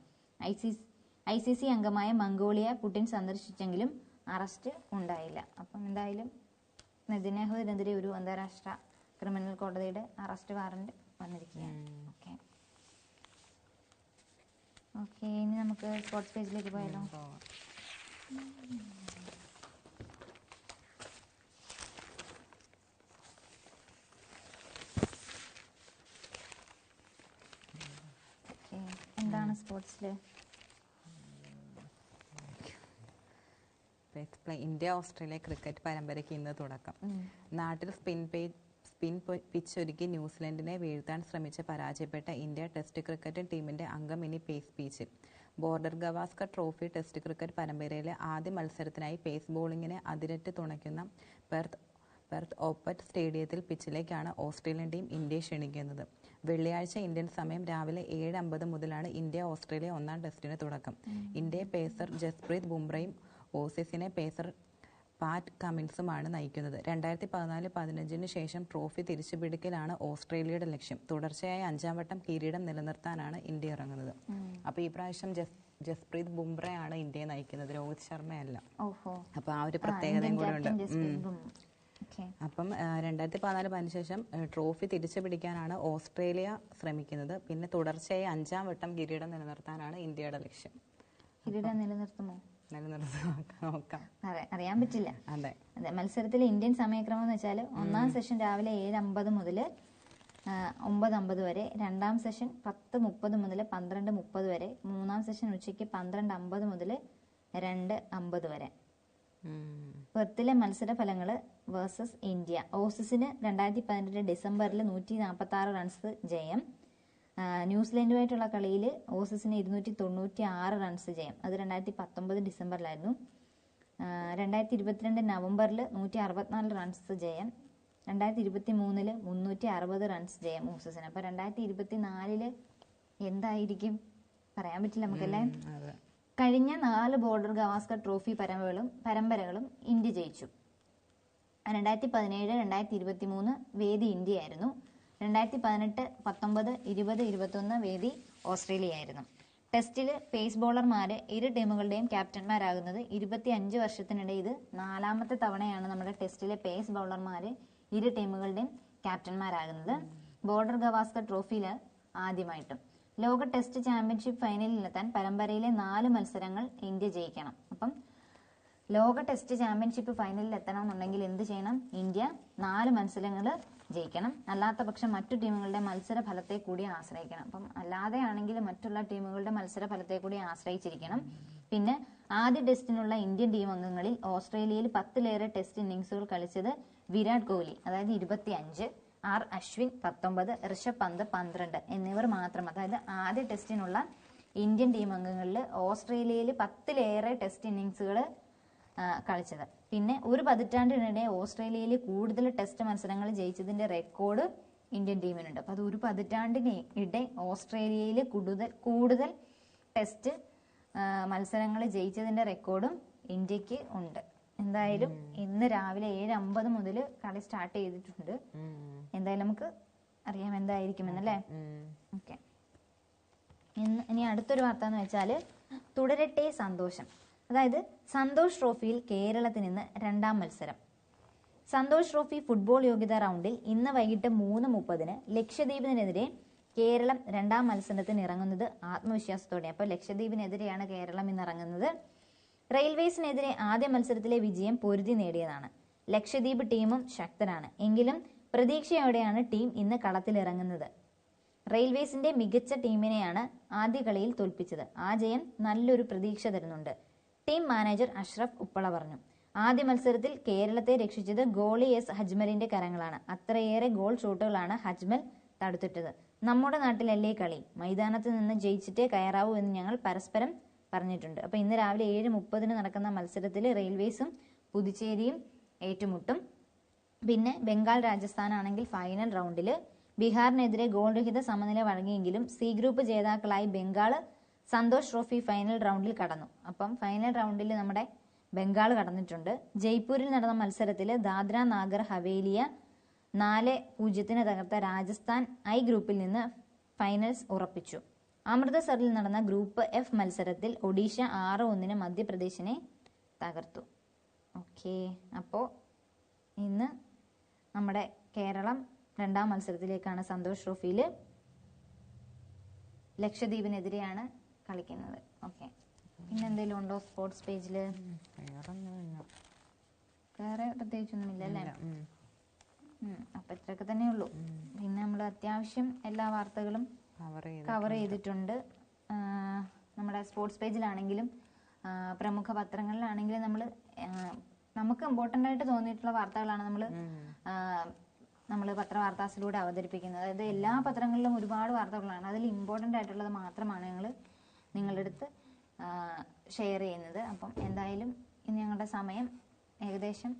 Speaker 1: ICC അംഗമായ മംഗോളിയ പുടിൻ സന്ദർശിച്ചെങ്കിലും അറസ്റ്റ് ഉണ്ടായില്ല. അപ്പം എന്തായാലും നെതന്യാഹുവിനെതിരെ ഒരു അന്താരാഷ്ട്ര ക്രിമിനൽ കോടതിയുടെ അറസ്റ്റ് വാറന്റ് വന്നിരിക്കുകയാണ്. ഓക്കെ, ഇനി നമുക്ക് സ്പോർട്സ് പേജിലേക്ക് പോയാലോ. എന്താണ് സ്പോർട്സിൽ?
Speaker 2: ഇന്ത്യ ഓസ്ട്രേലിയ ക്രിക്കറ്റ് പരമ്പരയ്ക്ക് ഇന്ന് തുടക്കം. നാട്ടിൽ സ്പിൻ പിച്ച് ഒരുക്കി ന്യൂസിലൻഡിനെ വീഴ്ത്താൻ ശ്രമിച്ച് പരാജയപ്പെട്ട ഇന്ത്യ ടെസ്റ്റ് ക്രിക്കറ്റ് ടീമിന്റെ അംഗം ഇനി പേസ് പിച്ചിൽ. Border Gavaskar trophy test cricket പരമ്പരയിലെ ആദ്യ മത്സരത്തിനായി പേസ് ബോളിങ്ങിനെ അതിരറ്റ് തുണയ്ക്കുന്ന പെർത്ത് ഓപ്പറ്റ് സ്റ്റേഡിയത്തിൽ പിച്ചിലേക്കാണ് ഓസ്ട്രേലിയൻ ടീം ഇന്ത്യയെ ക്ഷണിക്കുന്നത്. വെള്ളിയാഴ്ച ഇന്ത്യൻ സമയം രാവിലെ 7:50 മുതലാണ് ഇന്ത്യ ഓസ്ട്രേലിയ ഒന്നാം ടെസ്റ്റിന് തുടക്കം. ഇന്ത്യയെ പേസർ ജസ്പ്രീത് ബുംറയും ഓസീസിനെ പേസർ പാറ്റ് കമിൻസുമാണ് നയിക്കുന്നത്. 2014-15 ശേഷം ട്രോഫി തിരിച്ചുപിടിക്കലാണ് ഓസ്ട്രേലിയയുടെ ലക്ഷ്യം. തുടർച്ചയായ 5-ാം വട്ടം കിരീടം നിലനിർത്താനാണ് ഇന്ത്യ ഇറങ്ങുന്നത്. അപ്പോൾ ഈ പ്രാവശ്യം ജസ്പ്രീത് ബുംറയാണ് ഇന്ത്യയെ നയിക്കുന്നത്, രോഹിത് ശർമ്മയല്ല. അപ്പോൾ ആ ഒരു പ്രത്യേകതയും കൂടെ ഉണ്ട്. അപ്പം 2014-15 ശേഷം ട്രോഫി തിരിച്ചു പിടിക്കാനാണ് ഓസ്ട്രേലിയ ശ്രമിക്കുന്നത്. പിന്നെ തുടർച്ചയായി 5-ാം വട്ടം കിരീടം നിലനിർത്താനാണ് ഇന്ത്യയുടെ ലക്ഷ്യം.
Speaker 1: കിരീടം നിലനിർത്തുമോ?
Speaker 2: നോക്കാം.
Speaker 1: അതെ, അറിയാൻ പറ്റില്ല.
Speaker 2: അതെ,
Speaker 1: മത്സരത്തിലെ ഇന്ത്യൻ സമയക്രമം എന്ന് വെച്ചാൽ ഒന്നാം സെഷൻ രാവിലെ 7:50 മുതൽ 9:50 വരെ, രണ്ടാം സെഷൻ 10:30 മുതൽ 12:30 വരെ, മൂന്നാം സെഷൻ ഉച്ചയ്ക്ക് 12:50 മുതൽ 2:50 വരെ. പെർത്തിലെ മത്സര ഫലങ്ങൾ വേഴ്സസ് ഇന്ത്യ. ഓസീസിന് 2018 ഡിസംബറിൽ 146 റൺസ് ജയം. ന്യൂസിലൻഡുമായിട്ടുള്ള കളിയിൽ ഓസീസിന് 296 റൺസ് ജയം. അത് 2019 ഡിസംബറിലായിരുന്നു. 2022 നവംബറിൽ 164 റൺസ് ജയം. 2023 360 റൺസ് ജയം ഓസീസിന്. അപ്പോൾ 2024 എന്തായിരിക്കും പറയാൻ പറ്റില്ല നമുക്കല്ലേ. കഴിഞ്ഞ 4 ബോർഡർ ഗവാസ്കർ ട്രോഫി പരമ്പരകളും ഇന്ത്യ ജയിച്ചു. 2017, 2023 വേദി ഇന്ത്യയായിരുന്നു. 2018, 19, 20, 21 വേദി ഓസ്ട്രേലിയയായിരുന്നു. ടെസ്റ്റിൽ പേസ് ബോളർമാര് ഇരു ടീമുകളുടെയും ക്യാപ്റ്റന്മാരാകുന്നത് 25 വർഷത്തിനിടെ ഇത് 4ാമത്തെ തവണയാണ് നമ്മുടെ ടെസ്റ്റിലെ പേസ് ബോളർമാര് ഇരു ടീമുകളുടെയും ക്യാപ്റ്റന്മാരാകുന്നത്. ബോർഡർ ഗവാസ്കർ ട്രോഫിയിൽ ആദ്യമായിട്ടും. ലോക ടെസ്റ്റ് ചാമ്പ്യൻഷിപ്പ് ഫൈനലിലെത്താൻ പരമ്പരയിലെ 4 മത്സരങ്ങൾ ഇന്ത്യ ജയിക്കണം. അപ്പം ലോക ടെസ്റ്റ് ചാമ്പ്യൻഷിപ്പ് ഫൈനലിൽ എത്തണമെന്നുണ്ടെങ്കിൽ എന്ത് ചെയ്യണം? ഇന്ത്യ 4 മത്സരങ്ങൾ ജയിക്കണം. അല്ലാത്ത പക്ഷം മറ്റു ടീമുകളുടെ മത്സര ഫലത്തെ കൂടി ആശ്രയിക്കണം. അപ്പം അല്ലാതെ ആണെങ്കിൽ മറ്റുള്ള ടീമുകളുടെ മത്സര ഫലത്തെ കൂടി ആശ്രയിച്ചിരിക്കണം. പിന്നെ ആദ്യ ടെസ്റ്റിനുള്ള ഇന്ത്യൻ ടീം അംഗങ്ങളിൽ ഓസ്ട്രേലിയയിൽ 10ലേറെ ടെസ്റ്റ് ഇന്നിംഗ്സുകൾ കളിച്ചത് വിരാട് കോഹ്ലി, അതായത് 25, ആർ അശ്വിൻ 19, ഋഷഭ് പന്ത് 12 എന്നിവർ മാത്രം. അതായത് ആദ്യ ടെസ്റ്റിനുള്ള ഇന്ത്യൻ ടീം അംഗങ്ങളിൽ ഓസ്ട്രേലിയയിൽ 10ലേറെ ടെസ്റ്റ് ഇന്നിംഗ്സുകൾ കളിച്ചത്. പിന്നെ ഒരു പതിറ്റാണ്ടിനിടെ ഓസ്ട്രേലിയയിൽ കൂടുതൽ ടെസ്റ്റ് മത്സരങ്ങൾ ജയിച്ചതിന്റെ റെക്കോർഡ് ഇന്ത്യൻ ടീമിനുണ്ട്. അപ്പോൾ അത് ഒരു പതിറ്റാണ്ടിനിടെ ഓസ്ട്രേലിയയിൽ കൂടുതൽ ടെസ്റ്റ് മത്സരങ്ങൾ ജയിച്ചതിന്റെ റെക്കോർഡും ഇന്ത്യക്ക് ഉണ്ട്. എന്തായാലും ഇന്ന് രാവിലെ 7:50 മുതൽ കളി സ്റ്റാർട്ട് ചെയ്തിട്ടുണ്ട്. എന്തായാലും നമുക്ക് അറിയാം എന്തായിരിക്കും എന്നല്ലേ. ഓക്കെ, ഇനി അടുത്തൊരു വാർത്ത എന്ന് വെച്ചാൽ തുടരട്ടെ സന്തോഷം. അതായത് സന്തോഷ് ട്രോഫിയിൽ കേരളത്തിന് ഇന്ന് 2ാം മത്സരം. സന്തോഷ് ട്രോഫി ഫുട്ബോൾ യോഗ്യതാ റൗണ്ടിൽ ഇന്ന് വൈകിട്ട് 3:30 ലക്ഷദ്വീപിനെതിരെ കേരളം 2ാം മത്സരത്തിന് ഇറങ്ങുന്നത് ആത്മവിശ്വാസത്തോടെ. അപ്പോൾ ലക്ഷദ്വീപിനെതിരെയാണ് കേരളം ഇന്ന് ഇറങ്ങുന്നത്. റെയിൽവേസിനെതിരെ ആദ്യ മത്സരത്തിലെ വിജയം പൊരുതി നേടിയതാണ്. ലക്ഷദ്വീപ് ടീമും ശക്തരാണ്. എങ്കിലും പ്രതീക്ഷയോടെയാണ് ടീം ഇന്ന് കളത്തിലിറങ്ങുന്നത്. റെയിൽവേസിന്റെ മികച്ച ടീമിനെയാണ് ആദ്യ കളിയിൽ തോൽപ്പിച്ചത്. ആ ജയം നല്ലൊരു പ്രതീക്ഷ തരുന്നുണ്ട്. ടീം മാനേജർ അഷ്റഫ് ഉപ്പള പറഞ്ഞു. ആദ്യ മത്സരത്തിൽ കേരളത്തെ രക്ഷിച്ചത് ഗോളി എസ് ഹജ്മലിന്റെ കരങ്ങളാണ്. അത്രയേറെ ഗോൾ ഷോട്ടുകളാണ് ഹജ്മൽ തടുത്തിട്ടത്. നമ്മുടെ നാട്ടിലല്ലേ കളി, മൈതാനത്ത് നിന്ന് ജയിച്ചിട്ടേ കയറാവൂ എന്ന് ഞങ്ങൾ പരസ്പരം പറഞ്ഞിട്ടുണ്ട്. അപ്പോൾ ഇന്ന് രാവിലെ 7:30 നടക്കുന്ന മത്സരത്തിൽ റെയിൽവേസും പുതുച്ചേരിയും ഏറ്റുമുട്ടും. പിന്നെ ബംഗാൾ രാജസ്ഥാനാണെങ്കിൽ ഫൈനൽ റൗണ്ടിൽ ബീഹാറിനെതിരെ ഗോൾ രഹിത സമനില വഴങ്ങിയെങ്കിലും സി ഗ്രൂപ്പ് ജേതാക്കളായി ബംഗാൾ സന്തോഷ് ട്രോഫി ഫൈനൽ റൗണ്ടിൽ കടന്നു. അപ്പം ഫൈനൽ റൗണ്ടിൽ നമ്മുടെ ബംഗാൾ കടന്നിട്ടുണ്ട്. ജയ്പൂരിൽ നടന്ന മത്സരത്തിൽ ദാദ്ര നാഗർ ഹവേലിയ 4-0 തകർത്ത രാജസ്ഥാൻ ഐ ഗ്രൂപ്പിൽ നിന്ന് ഫൈനൽസ് ഉറപ്പിച്ചു. അമൃതസറിൽ നടന്ന ഗ്രൂപ്പ് എഫ് മത്സരത്തിൽ ഒഡീഷ 6-1 മധ്യപ്രദേശിനെ തകർത്തു. ഓക്കെ, അപ്പോൾ ഇന്ന് നമ്മുടെ കേരളം 2ാം മത്സരത്തിലേക്കാണ് സന്തോഷ് ട്രോഫിയിൽ ലക്ഷദ്വീപിനെതിരെയാണ് കളിക്കുന്നത്. ഓക്കെ, പിന്നെ എന്തെങ്കിലും ഉണ്ടോ സ്പോർട്സ് പേജിൽ? വേറെ പ്രത്യേകിച്ചൊന്നുമില്ല അല്ലേ. അപ്പൊ ഇത്രയൊക്കെ തന്നെ ഉള്ളൂ. പിന്നെ നമ്മൾ അത്യാവശ്യം എല്ലാ വാർത്തകളും കവർ ചെയ്തിട്ടുണ്ട്. നമ്മുടെ സ്പോർട്സ് പേജിലാണെങ്കിലും പ്രമുഖ പത്രങ്ങളിലാണെങ്കിലും നമ്മൾ നമുക്ക് ഇമ്പോർട്ടൻ്റ് ആയിട്ട് തോന്നിയിട്ടുള്ള വാർത്തകളാണ് നമ്മൾ പത്രവാർത്താസിലൂടെ അവതരിപ്പിക്കുന്നത്. അതായത് എല്ലാ പത്രങ്ങളിലും ഒരുപാട് വാർത്തകളാണ്, അതിൽ ഇമ്പോർട്ടൻ്റ് ആയിട്ടുള്ളത് മാത്രമാണ് ഞങ്ങൾ നിങ്ങളുടെ അടുത്ത് ഷെയർ ചെയ്യുന്നത്. അപ്പം എന്തായാലും ഇന്ന് ഞങ്ങളുടെ സമയം ഏകദേശം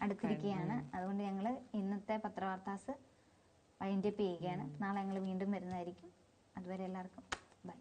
Speaker 1: അടുത്തിരിക്കുകയാണ്. അതുകൊണ്ട് ഞങ്ങൾ ഇന്നത്തെ പത്രവാർത്താസ് വൈൻഡപ്പ് ചെയ്യുകയാണ്. നാളെ ഞങ്ങൾ വീണ്ടും വരുന്നതായിരിക്കും. അതുവരെ എല്ലാവർക്കും ബൈ.